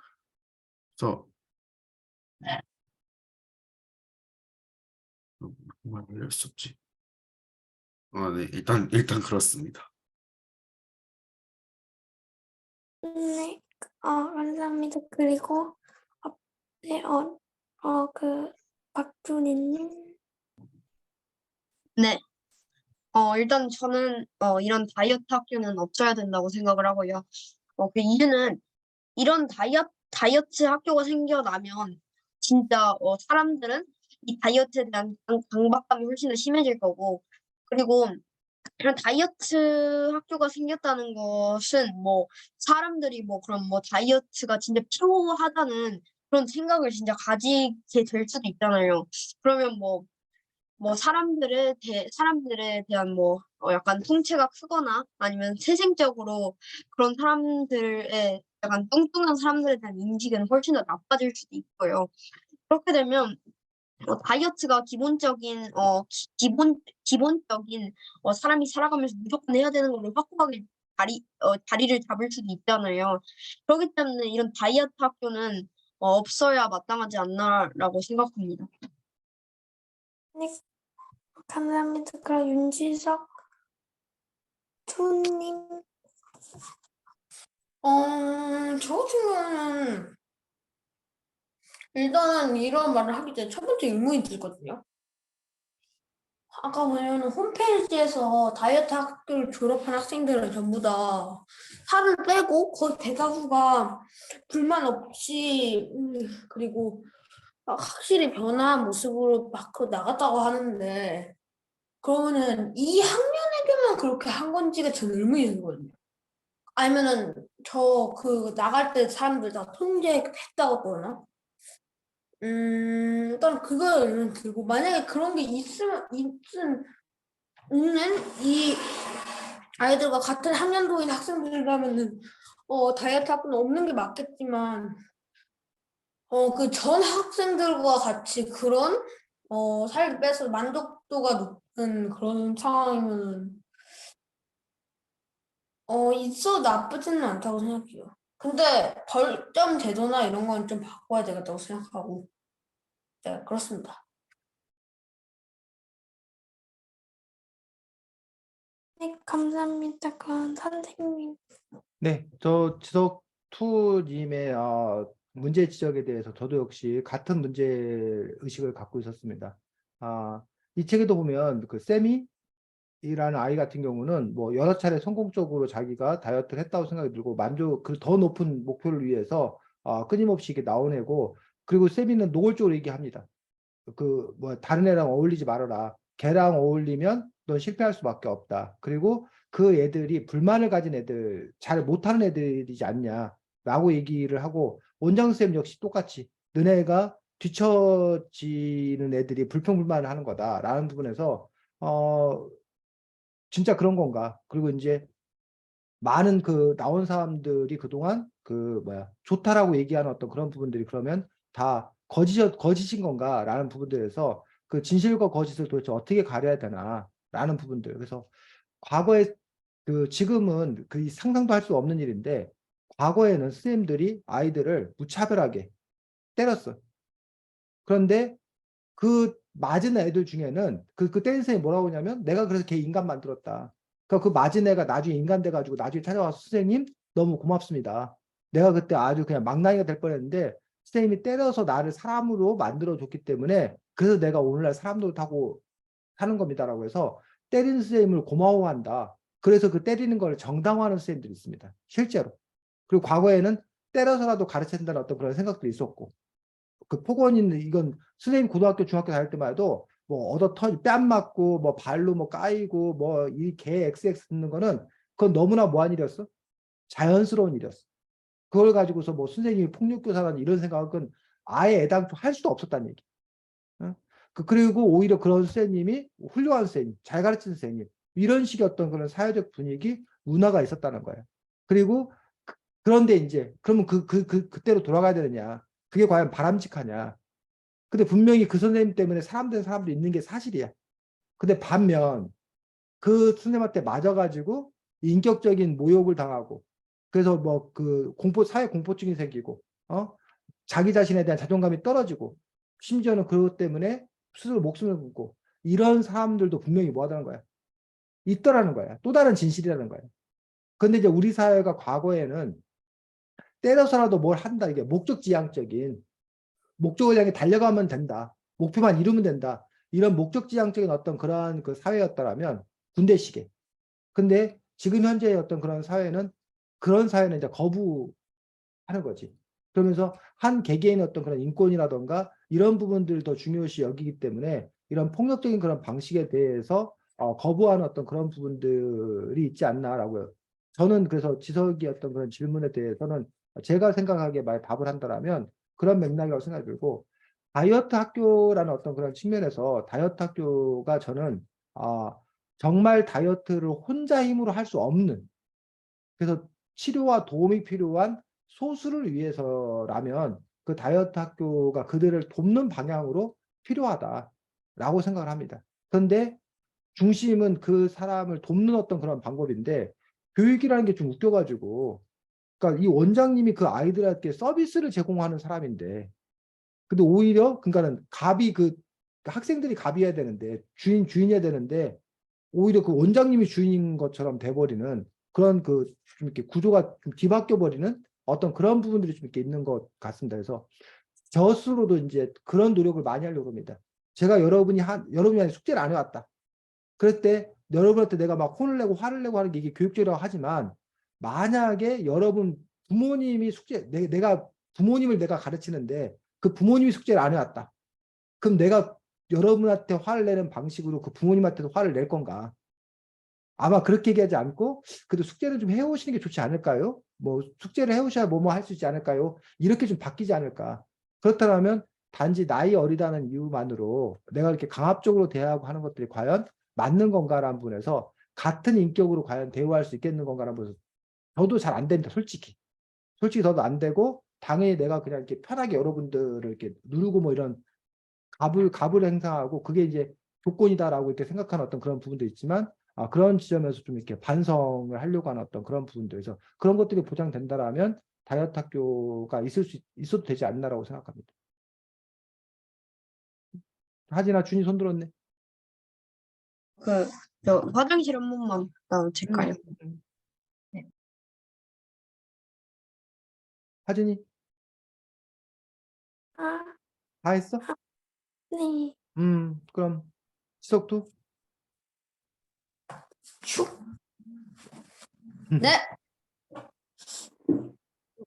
정말 알렸었지. 네, 일단 그렇습니다. 네, 감사합니다. 그리고 네, 박준희님. 네. 일단 저는 이런 다이어트 학교는 없어야 된다고 생각을 하고요. 그 이유는 이런 다이어트 학교가 생겨나면 진짜 사람들은 이 다이어트에 대한 강박감이 훨씬 더 심해질 거고 그리고 이런 다이어트 학교가 생겼다는 것은 뭐 사람들이 뭐 그런 뭐 다이어트가 진짜 필요하다는 그런 생각을 진짜 가지게 될 수도 있잖아요. 그러면 사람들에 대한 약간 통체가 크거나 아니면 태생적으로 그런 사람들의 약간 뚱뚱한 사람들에 대한 인식은 훨씬 더 나빠질 수도 있고요. 그렇게 되면 다이어트가 기본적인 사람이 살아가면서 무조건 해야 되는 거를 확고하게 다리를 잡을 수도 있잖아요. 그렇기 때문에 이런 다이어트 학교는 없어야 마땅하지 않나라고 생각합니다. 네, 감사합니다. 그럼 윤지석 투님. 저 같은 경우는 일단은 이런 말을 하기 전에 첫 번째 의문이 들거든요. 아까 보면 홈페이지에서 다이어트 학교를 졸업한 학생들은 전부 다 살을 빼고 거의 대다수가 불만 없이 그리고 확실히 변화한 모습으로 밖으로 나갔다고 하는데 그러면은 이 학년에게만 그렇게 한 건지가 저는 의문이 들거든요. 아니면은 저 나갈 때 사람들 다 통제했다고 보나? 일단 그거 의문 들고 만약에 그런 게 있는 이 아이들과 같은 학년도인 학생들이라면은 다이어트 학교는 없는 게 맞겠지만 그 전 학생들과 같이 그런 살을 빼서 만족도가 높은 그런 상황이면은 있어 나쁘지는 않다고 생각해요. 근데 벌점 제도나 이런 건 좀 바꿔야 되겠다고 생각하고 네, 그렇습니다. 네, 감사합니다. 그럼 선생님. 네, 저 지석 투님의 문제 지적에 대해서 저도 역시 같은 문제 의식을 갖고 있었습니다. 이 책에도 보면 그 세미이라는 아이 같은 경우는 뭐 여러 차례 성공적으로 자기가 다이어트를 했다고 생각이 들고 그 더 높은 목표를 위해서 끊임없이 이게 나오내고, 그리고 세미는 노골적으로 얘기합니다. 그 뭐 다른 애랑 어울리지 말아라. 걔랑 어울리면 넌 실패할 수밖에 없다. 그리고 그 애들이 불만을 가진 애들, 잘 못하는 애들이지 않냐라고 얘기를 하고, 원장 쌤 역시 똑같이 너네가 뒤처지는 애들이 불평불만을 하는 거다라는 부분에서 진짜 그런 건가? 그리고 이제 많은 그 나온 사람들이 그동안 그 뭐야 좋다라고 얘기하는 어떤 그런 부분들이 그러면 다 거짓인 건가라는 부분들에서 그 진실과 거짓을 도대체 어떻게 가려야 되나라는 부분들. 그래서 과거에 그 지금은 그 상상도 할 수 없는 일인데, 과거에는 선생님들이 아이들을 무차별하게 때렸어. 그런데 그 맞은 애들 중에는 그 때린 선생님이 뭐라고 하냐면, 내가 그래서 걔 인간 만들었다. 그러니까 그 맞은 애가 나중에 인간 돼가지고 나중에 찾아와서 선생님 너무 고맙습니다. 내가 그때 아주 그냥 망나니가 될 뻔했는데 선생님이 때려서 나를 사람으로 만들어줬기 때문에 그래서 내가 오늘날 사람 노릇하고 사는 겁니다라고 해서 때리는 선생님을 고마워한다. 그래서 그 때리는 걸 정당화하는 선생님들이 있습니다. 실제로. 그리고 과거에는 때려서라도 가르쳐야 된다는 어떤 그런 생각들이 있었고, 그 폭언인 이건 선생님 고등학교 중학교 다닐 때만 해도 뭐 뺨 맞고 뭐 발로 뭐 까이고 뭐 이 개 XX 듣는 거는 그건 너무나 뭐한 일이었어? 자연스러운 일이었어. 그걸 가지고서 뭐 선생님이 폭력교사라는 이런 생각은 아예 애당초 할 수도 없었다는 얘기. 응? 그리고 오히려 그런 선생님이 훌륭한 선생님, 잘 가르치는 선생님, 이런 식의 어떤 그런 사회적 분위기, 문화가 있었다는 거예요. 그리고 그런데 이제 그러면 그때로 돌아가야 되느냐? 그게 과연 바람직하냐? 근데 분명히 그 선생님 때문에 사람 된 사람도 있는 게 사실이야. 근데 반면 그 선생님한테 맞아가지고 인격적인 모욕을 당하고, 그래서 뭐 그 사회 공포증이 생기고, 자기 자신에 대한 자존감이 떨어지고, 심지어는 그것 때문에 스스로 목숨을 끊고, 이런 사람들도 분명히 뭐 하다는 거야? 있더라는 거야. 또 다른 진실이라는 거야. 근데 이제 우리 사회가 과거에는 때려서라도 뭘 한다. 이게 목적지향적인, 목적을 향해 달려가면 된다. 목표만 이루면 된다. 이런 목적지향적인 어떤 그러한 그 사회였더라면 군대식의. 근데 지금 현재의 어떤 그런 사회는 이제 거부하는 거지. 그러면서 한 개개인의 어떤 그런 인권이라던가 이런 부분들을 더 중요시 여기기 때문에 이런 폭력적인 그런 방식에 대해서 거부하는 어떤 그런 부분들이 있지 않나라고요. 저는 그래서 지석이 어떤 그런 질문에 대해서는 제가 생각하기에 말 답을 한다라면 그런 맥락이라고 생각이 들고, 다이어트 학교라는 어떤 그런 측면에서 다이어트 학교가 저는 정말 다이어트를 혼자 힘으로 할 수 없는, 그래서 치료와 도움이 필요한 소수를 위해서라면 그 다이어트 학교가 그들을 돕는 방향으로 필요하다라고 생각을 합니다. 그런데 중심은 그 사람을 돕는 어떤 그런 방법인데, 교육이라는 게 좀 웃겨가지고, 그러니까 이 원장님이 그 아이들한테 서비스를 제공하는 사람인데, 근데 오히려 그러니까는 학생들이 갑이어야 되는데 주인이어야 되는데 오히려 그 원장님이 주인인 것처럼 돼버리는 그런 좀 이렇게 구조가 좀 뒤바뀌어 버리는 어떤 그런 부분들이 좀 이렇게 있는 것 같습니다. 그래서 저 스스로도 이제 그런 노력을 많이 하려고 합니다. 제가 여러분이 숙제를 안 해왔다. 그럴 때 여러분한테 내가 막 혼을 내고 화를 내고 하는 게 이게 교육적이라고 하지만, 만약에 여러분 부모님이 내가 부모님을 내가 가르치는데 그 부모님이 숙제를 안 해왔다. 그럼 내가 여러분한테 화를 내는 방식으로 그 부모님한테도 화를 낼 건가? 아마 그렇게 얘기하지 않고 그래도 숙제를 좀 해오시는 게 좋지 않을까요? 뭐 숙제를 해오셔야 뭐뭐 할 수 있지 않을까요? 이렇게 좀 바뀌지 않을까? 그렇다면 단지 나이 어리다는 이유만으로 내가 이렇게 강압적으로 대하고 하는 것들이 과연 맞는 건가라는 부분에서 같은 인격으로 과연 대우할 수 있겠는 건가라는 것을 저도 잘 안 됩니다. 솔직히 저도 안 되고 당연히 내가 그냥 이렇게 편하게 여러분들을 이렇게 누르고 뭐 이런 갑을 행사하고 그게 이제 조건이다라고 이렇게 생각하는 어떤 그런 부분도 있지만 그런 지점에서 좀 이렇게 반성을 하려고 하는 어떤 그런 부분들에서 그런 것들이 보장된다라면 다이어트 학교가 있어도 되지 않나라고 생각합니다. 하진아 준이 손 들었네. 저 화장실 한 번만 갔다 될까요? 네. 하진이 아, 다 했어? 네. 그럼 지석도 네.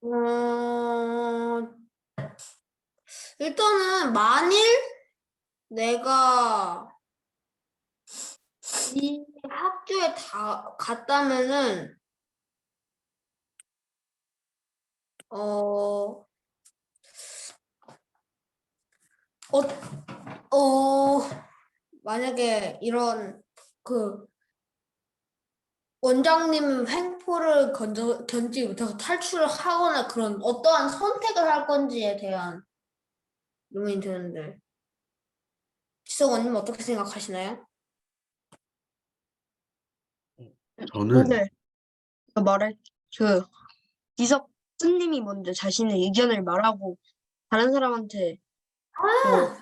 어, 일단은 만일 내가 이 학교에 다 갔다면은 어, 만약에 이런 그 원장님 횡포를 견디지 못해서 탈출을 하거나 그런 어떠한 선택을 할 건지에 대한 의문이 드는데 지성원님 어떻게 생각하시나요? 저는 근데 말할 그 이석 스님이 먼저 자신의 의견을 말하고 다른 사람한테 그건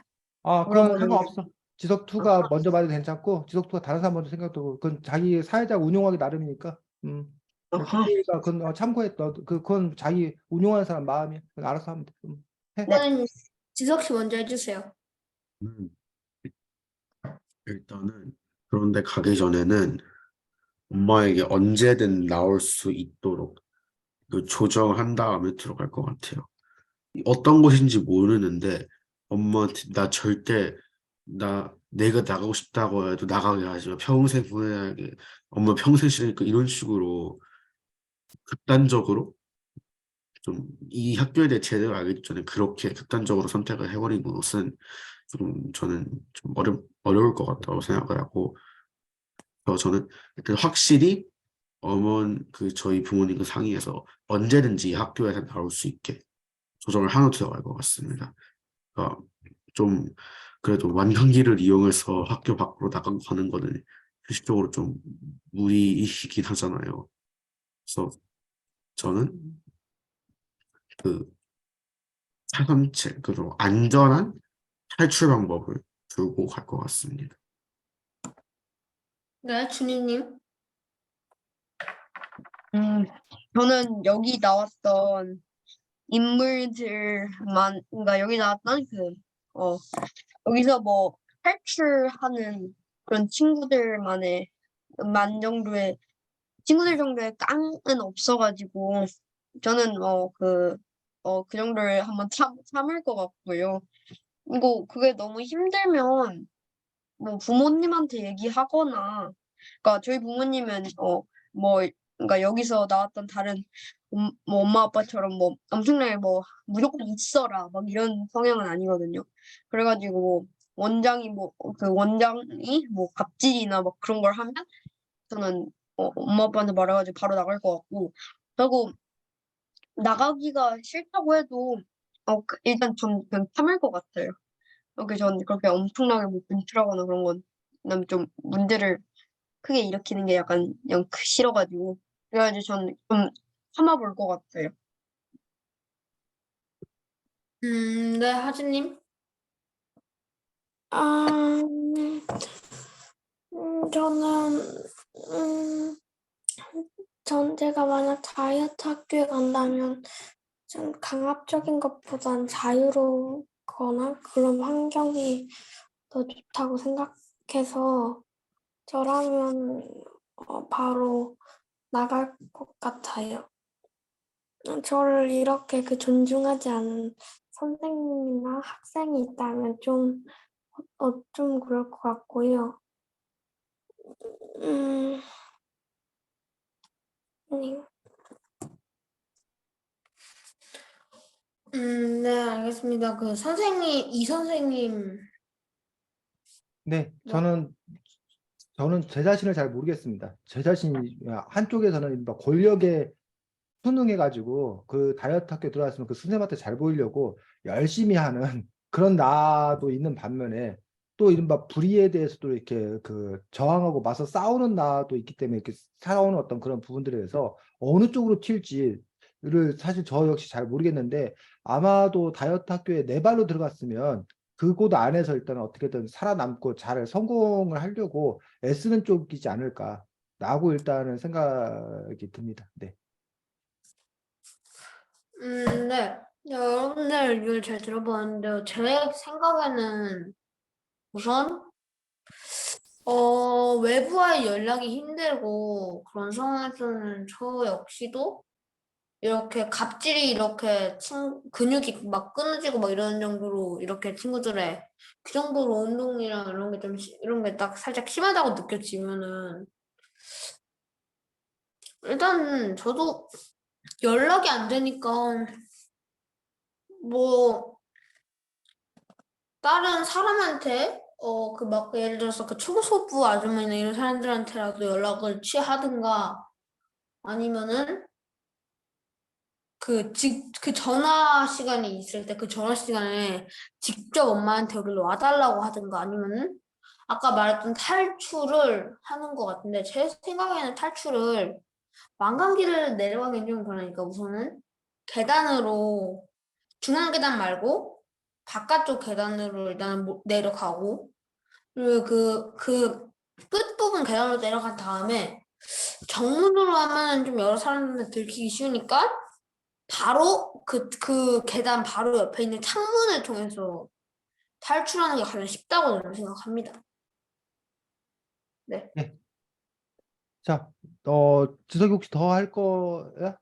물어보는 게 상관없어. 지석2가 먼저 말해도 괜찮고 지석2가 다른 사람 먼저 생각도 하고 그건 자기 사회적 운용하기 나름이니까 어허. 자기가 그건 참고해. 그건 자기 운용하는 사람 마음이야. 그건 알아서 하면 돼. 해. 이번에는 지석 씨 먼저 해주세요. 음, 일단은 그런데 가기 전에는 엄마에게 언제든 나올 수 있도록 그 조정한 다음에 들어갈 것 같아요. 어떤 곳인지 모르는데 엄마한테 나 절대 내가 나가고 싶다고 해도 나가게 하지 마. 평생 보내야게. 엄마 평생 싫으니까 이런 식으로 극단적으로 좀 이 학교에 대해 제대로 알기 전에 그렇게 극단적으로 선택을 해버린 것은 좀 저는 좀 어려울 것 같다고 생각을 하고 저는 일단 확실히 저희 부모님과 상의해서 언제든지 학교에서 나올 수 있게 조정을 하나 들어갈 것 같습니다. 그러니까 좀 그래도 완전기를 이용해서 학교 밖으로 나가는 거는 규칙적으로 좀 무리이긴 하잖아요. 그래서 저는 그 차선책, 그리고 안전한 탈출 방법을 들고 갈 것 같습니다. 네, 준희님. 저는 여기 나왔던 인물들만, 그러니까 여기 나왔던 여기서 뭐 탈출하는 그런 친구들 정도의 깡은 없어가지고 저는 그 정도를 한번 참을 것 같고요. 그게 너무 힘들면 뭐 부모님한테 얘기하거나, 그러니까 저희 부모님은 뭐 그러니까 여기서 나왔던 다른 뭐 엄마 아빠처럼 뭐 엄청나게 뭐 무조건 있어라 막 이런 성향은 아니거든요. 그래가지고 뭐 원장이 뭐 갑질이나 막 그런 걸 하면 저는 엄마 아빠한테 말해가지고 바로 나갈 것 같고, 그리고 나가기가 싫다고 해도 일단 전 그냥 참을 것 같아요. 전 그렇게 엄청나게 뭐 분출하거나 그런 건 난 좀 문제를 크게 일으키는 게 약간 그냥 싫어가지고, 그래가지고 저는 좀 참아볼 것 같아요. 네, 하진님. 아, 저는, 제가 만약 다이어트 학교에 간다면 좀 강압적인 것보단 자유롭거나 그런 환경이 더 좋다고 생각해서 저라면 바로 나갈 것 같아요. 저를 이렇게 존중하지 않는 선생님이나 학생이 있다면 좀 그럴 것 같고요. 네. 네, 알겠습니다. 이 선생님. 네, 뭐, 저는 제 자신을 잘 모르겠습니다. 제 자신이 한쪽에서는 막 권력에 순응해가지고 그 다이어트 학교 들어갔으면 그 선생님한테 잘 보이려고 열심히 하는 그런 나도 있는 반면에 또 이른바 불의에 대해서도 이렇게 그 저항하고 맞서 싸우는 나도 있기 때문에 이렇게 살아오는 어떤 그런 부분들에 대해서 어느 쪽으로 튈지를 사실 저 역시 잘 모르겠는데 아마도 다이어트 학교에 내 발로 들어갔으면 그곳 안에서 일단 어떻게든 살아남고 잘 성공을 하려고 애쓰는 쪽이지 않을까라고 일단은 생각이 듭니다. 네. 네. 여러분들 의견을 잘 들어봤는데요. 제 생각에는 우선 외부와의 연락이 힘들고 그런 상황에서는 저 역시도 이렇게 갑질이 이렇게 근육이 막 끊어지고 막 이런 정도로 이렇게 친구들의 그 정도로 운동이랑 이런 게 좀 이런 게 딱 살짝 심하다고 느껴지면은 일단 저도 연락이 안 되니까 뭐 다른 사람한테 그 막 예를 들어서 그 청소부 아주머니나 이런 사람들한테라도 연락을 취하든가 아니면은 그 전화 시간이 있을 때 그 전화 시간에 직접 엄마한테 여기로 와달라고 하든가 아니면은 아까 말했던 탈출을 하는 것 같은데 제 생각에는 탈출을 왕관길을 내려가긴 좀 그러니까 우선은 계단으로 중앙 계단 말고 바깥쪽 계단으로 일단 내려가고 그리고 그 끝부분 계단으로 내려간 다음에 정문으로 하면 좀 여러 사람들한테 들키기 쉬우니까 바로 그 계단 바로 옆에 있는 창문을 통해서 탈출하는 게 가장 쉽다고 저는 생각합니다. 네. 네. 자, 지석이 혹시 더 할 거야?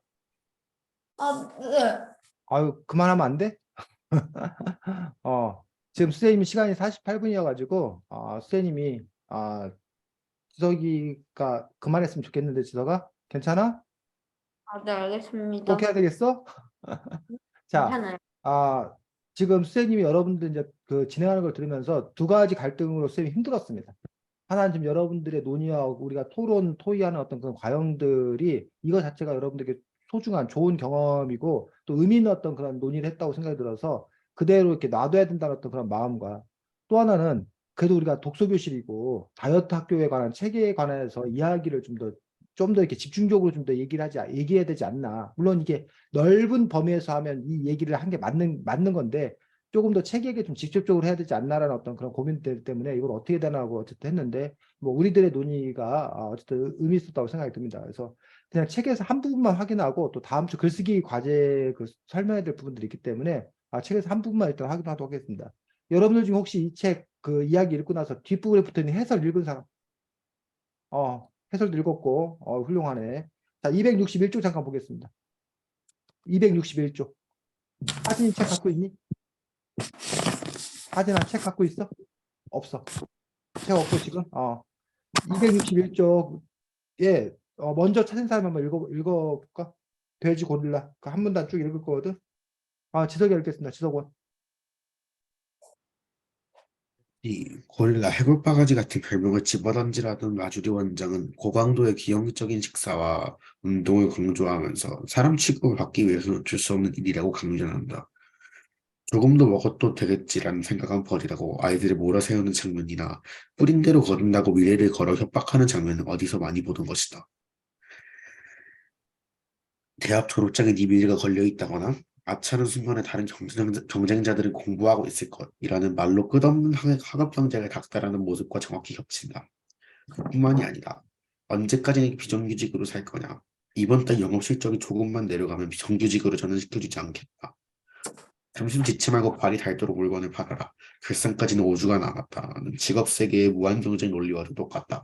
아, 네. 아유, 그만하면 안 돼? 지금 선생님이 시간이 48분이어가지고, 선생님이, 지석이가 그만했으면 좋겠는데, 지석아? 괜찮아? 아, 네, 알겠습니다. 꼭 해야 되겠어? 자, 괜찮아요. 아, 지금 선생님이 여러분들 이제 그 진행하는 걸 들으면서 두 가지 갈등으로 선생님이 힘들었습니다. 하나는 지금 여러분들의 논의와 우리가 토의하는 어떤 그런 과정들이 이거 자체가 여러분들에게 소중한 좋은 경험이고 또 의미 있는 어떤 그런 논의를 했다고 생각이 들어서 그대로 이렇게 놔둬야 된다는 어떤 그런 마음과 또 하나는 그래도 우리가 독서교실이고 다이어트 학교에 관한 책에 관해서 이야기를 좀 더 이렇게 집중적으로 좀 더 얘기해야 되지 않나. 물론 이게 넓은 범위에서 하면 이 얘기를 한 게 맞는 건데 조금 더 책에게 좀 직접적으로 해야 되지 않나라는 어떤 그런 고민들 때문에 이걸 어떻게 되나 하고 어쨌든 했는데 뭐 우리들의 논의가 어쨌든 의미 있었다고 생각이 듭니다. 그래서 그냥 책에서 한 부분만 확인하고 또 다음 주 글쓰기 과제 그 설명해야 될 부분들이 있기 때문에 책에서 한 부분만 일단 확인하도록 하겠습니다. 여러분들 중에 혹시 이 책 그 이야기 읽고 나서 뒷부분에 붙어 있는 해설 읽은 사람? 해설도 읽었고 훌륭하네. 자, 261쪽 잠깐 보겠습니다. 261쪽. 하진이 책 갖고 있니? 하진아 책 갖고 있어? 없어. 책 없고 지금? 261쪽에 먼저 찾은 사람 한번 읽어볼까? 돼지 고릴라. 그 한 문단 쭉 읽을 거거든. 지석이 읽겠습니다. 지석원. 이 고릴라 해골바가지 같은 별명을 집어던지라던 마주리 원장은 고강도의 기형적인 식사와 운동을 강조하면서 사람 취급을 받기 위해서는 어쩔 수 없는 일이라고 강조한다. 조금 더 먹어도 되겠지라는 생각은 버리라고 아이들을 몰아세우는 장면이나 뿌린 대로 거둔다고 미래를 걸어 협박하는 장면은 어디서 많이 보던 것이다. 대학 졸업장에 네 미래가 걸려있다거나 아차는 순간에 다른 경쟁자들은 공부하고 있을 것이라는 말로 끝없는 학업 경쟁을 닥달하는 모습과 정확히 겹친다. 그뿐만이 아니다. 언제까지 비정규직으로 살 거냐. 이번 달 영업 실적이 조금만 내려가면 비정규직으로 전환시켜주지 않겠다. 점심 지치 말고 발이 닳도록 물건을 팔아라. 결산까지는 5주가 남았다는 직업 세계의 무한 경쟁 논리와도 똑같다.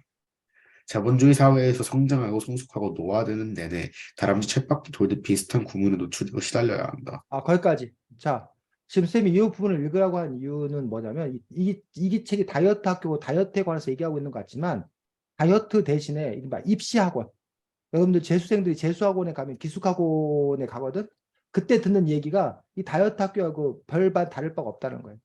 자본주의 사회에서 성장하고 성숙하고 노화되는 내내 다람쥐 쳇바퀴 돌듯 비슷한 구문에 노출되고 시달려야 한다. 거기까지. 자, 지금 쌤이 이 부분을 읽으라고 한 이유는 뭐냐면 이 책이 다이어트 학교고 다이어트에 관해서 얘기하고 있는 것 같지만 다이어트 대신에 입시학원. 여러분들 재수생들이 재수학원에 가면 기숙학원에 가거든. 그때 듣는 얘기가 이 다이어트 학교하고 별반 다를 바가 없다는 거예요.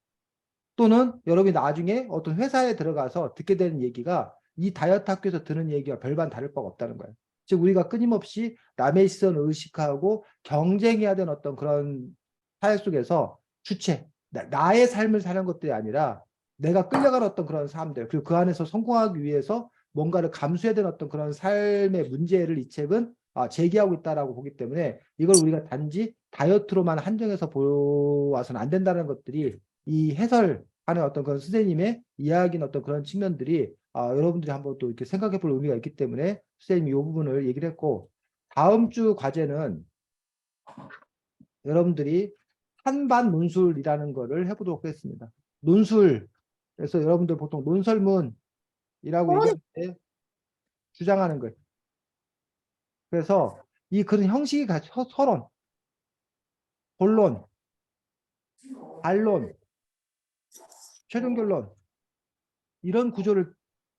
또는 여러분이 나중에 어떤 회사에 들어가서 듣게 되는 얘기가 이 다이어트 학교에서 듣는 얘기가 별반 다를 바가 없다는 거예요. 즉 우리가 끊임없이 남의 시선을 의식하고 경쟁해야 되는 어떤 그런 사회 속에서 주체, 나의 삶을 사는 것들이 아니라 내가 끌려가는 어떤 그런 사람들, 그리고 그 안에서 성공하기 위해서 뭔가를 감수해야 되는 어떤 그런 삶의 문제를 이 책은 제기하고 있다라고 보기 때문에 이걸 우리가 단지 다이어트로만 한정해서 보아서는 안 된다는 것들이 이 해설하는 어떤 그런 선생님의 이야기는 어떤 그런 측면들이 여러분들이 한번 또 이렇게 생각해 볼 의미가 있기 때문에 선생님이 이 부분을 얘기를 했고, 다음 주 과제는 여러분들이 한반 논술이라는 거를 해보도록 하겠습니다. 논술. 그래서 여러분들 보통 논설문이라고 얘기할 때 주장하는 거예요. 그래서 이 그런 형식이 서론, 본론, 반론, 최종 결론 이런 구조를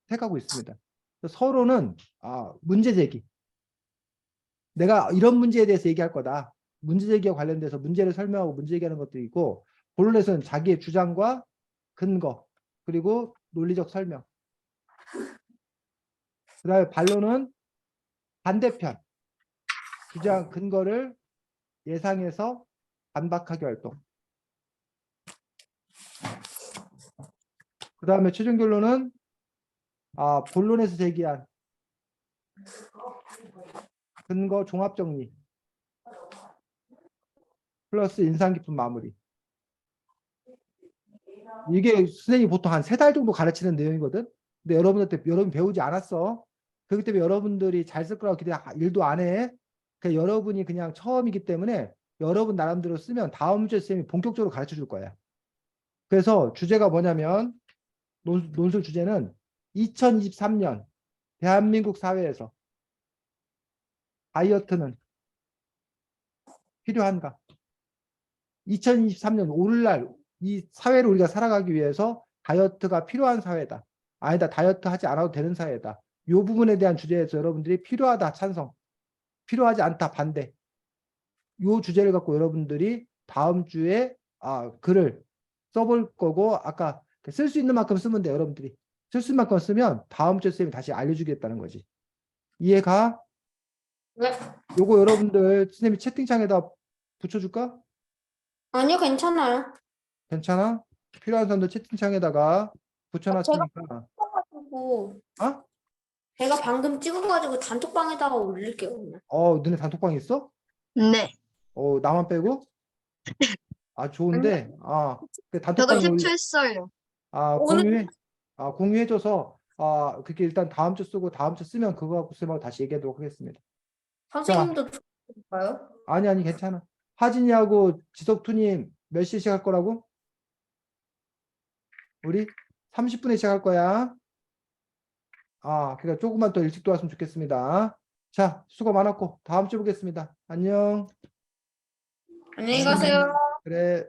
택하고 있습니다. 서론은 문제 제기. 내가 이런 문제에 대해서 얘기할 거다. 문제 제기와 관련돼서 문제를 설명하고 문제 제기하는 것도 있고, 본론에서는 자기의 주장과 근거 그리고 논리적 설명. 그다음에 반론은 반대편, 주장 근거를 예상해서 반박하기 활동. 그 다음에 최종 결론은 본론에서 제기한 근거 종합 정리 플러스 인상 깊은 마무리. 이게 선생님이 보통 한 3달 정도 가르치는 내용이거든. 근데 여러분 배우지 않았어. 그렇기 때문에 여러분들이 잘 쓸 거라고 기대 일도 안 해. 그러니까 여러분이 그냥 처음이기 때문에 여러분 나름대로 쓰면 다음 주에 선생님이 본격적으로 가르쳐 줄 거야. 그래서 주제가 뭐냐면 논술 주제는 2023년 대한민국 사회에서 다이어트는 필요한가? 2023년 오늘날 이 사회를 우리가 살아가기 위해서 다이어트가 필요한 사회다. 아니다, 다이어트 하지 않아도 되는 사회다. 이 부분에 대한 주제에서 여러분들이 필요하다 찬성, 필요하지 않다 반대. 이 주제를 갖고 여러분들이 다음 주에 글을 써볼 거고, 아까 쓸 수 있는 만큼 쓰면 돼. 여러분들이 쓸 수 있는 만큼 쓰면 다음 주에 선생님이 다시 알려주겠다는 거지. 이해가? 네. 요거 여러분들 선생님이 채팅창에다 붙여줄까? 아니요, 괜찮아요. 괜찮아? 필요한 사람들 채팅창에다가 붙여놨으니까. 찍어가지고 어? 제가 방금 찍어가지고 단톡방에다가 올릴게요. 그냥. 너네 단톡방 있어? 네. 나만 빼고? 좋은데. 그 저도 단톡방에 캡처했어요. 공유해. 공유해줘서 그렇게 일단 다음 주 쓰고 다음 주 쓰면 그거 갖고 쓰면 다시 얘기하도록 하겠습니다. 선생님도 들어볼까요? 아니 괜찮아. 하진이하고 지석투님 몇 시에 시작할 거라고? 우리 30분에 시작할 거야. 그러니까 조금만 더 일찍 들어왔으면 좋겠습니다. 자, 수고 많았고 다음 주에 보겠습니다. 안녕. 안녕히 가세요. 그래.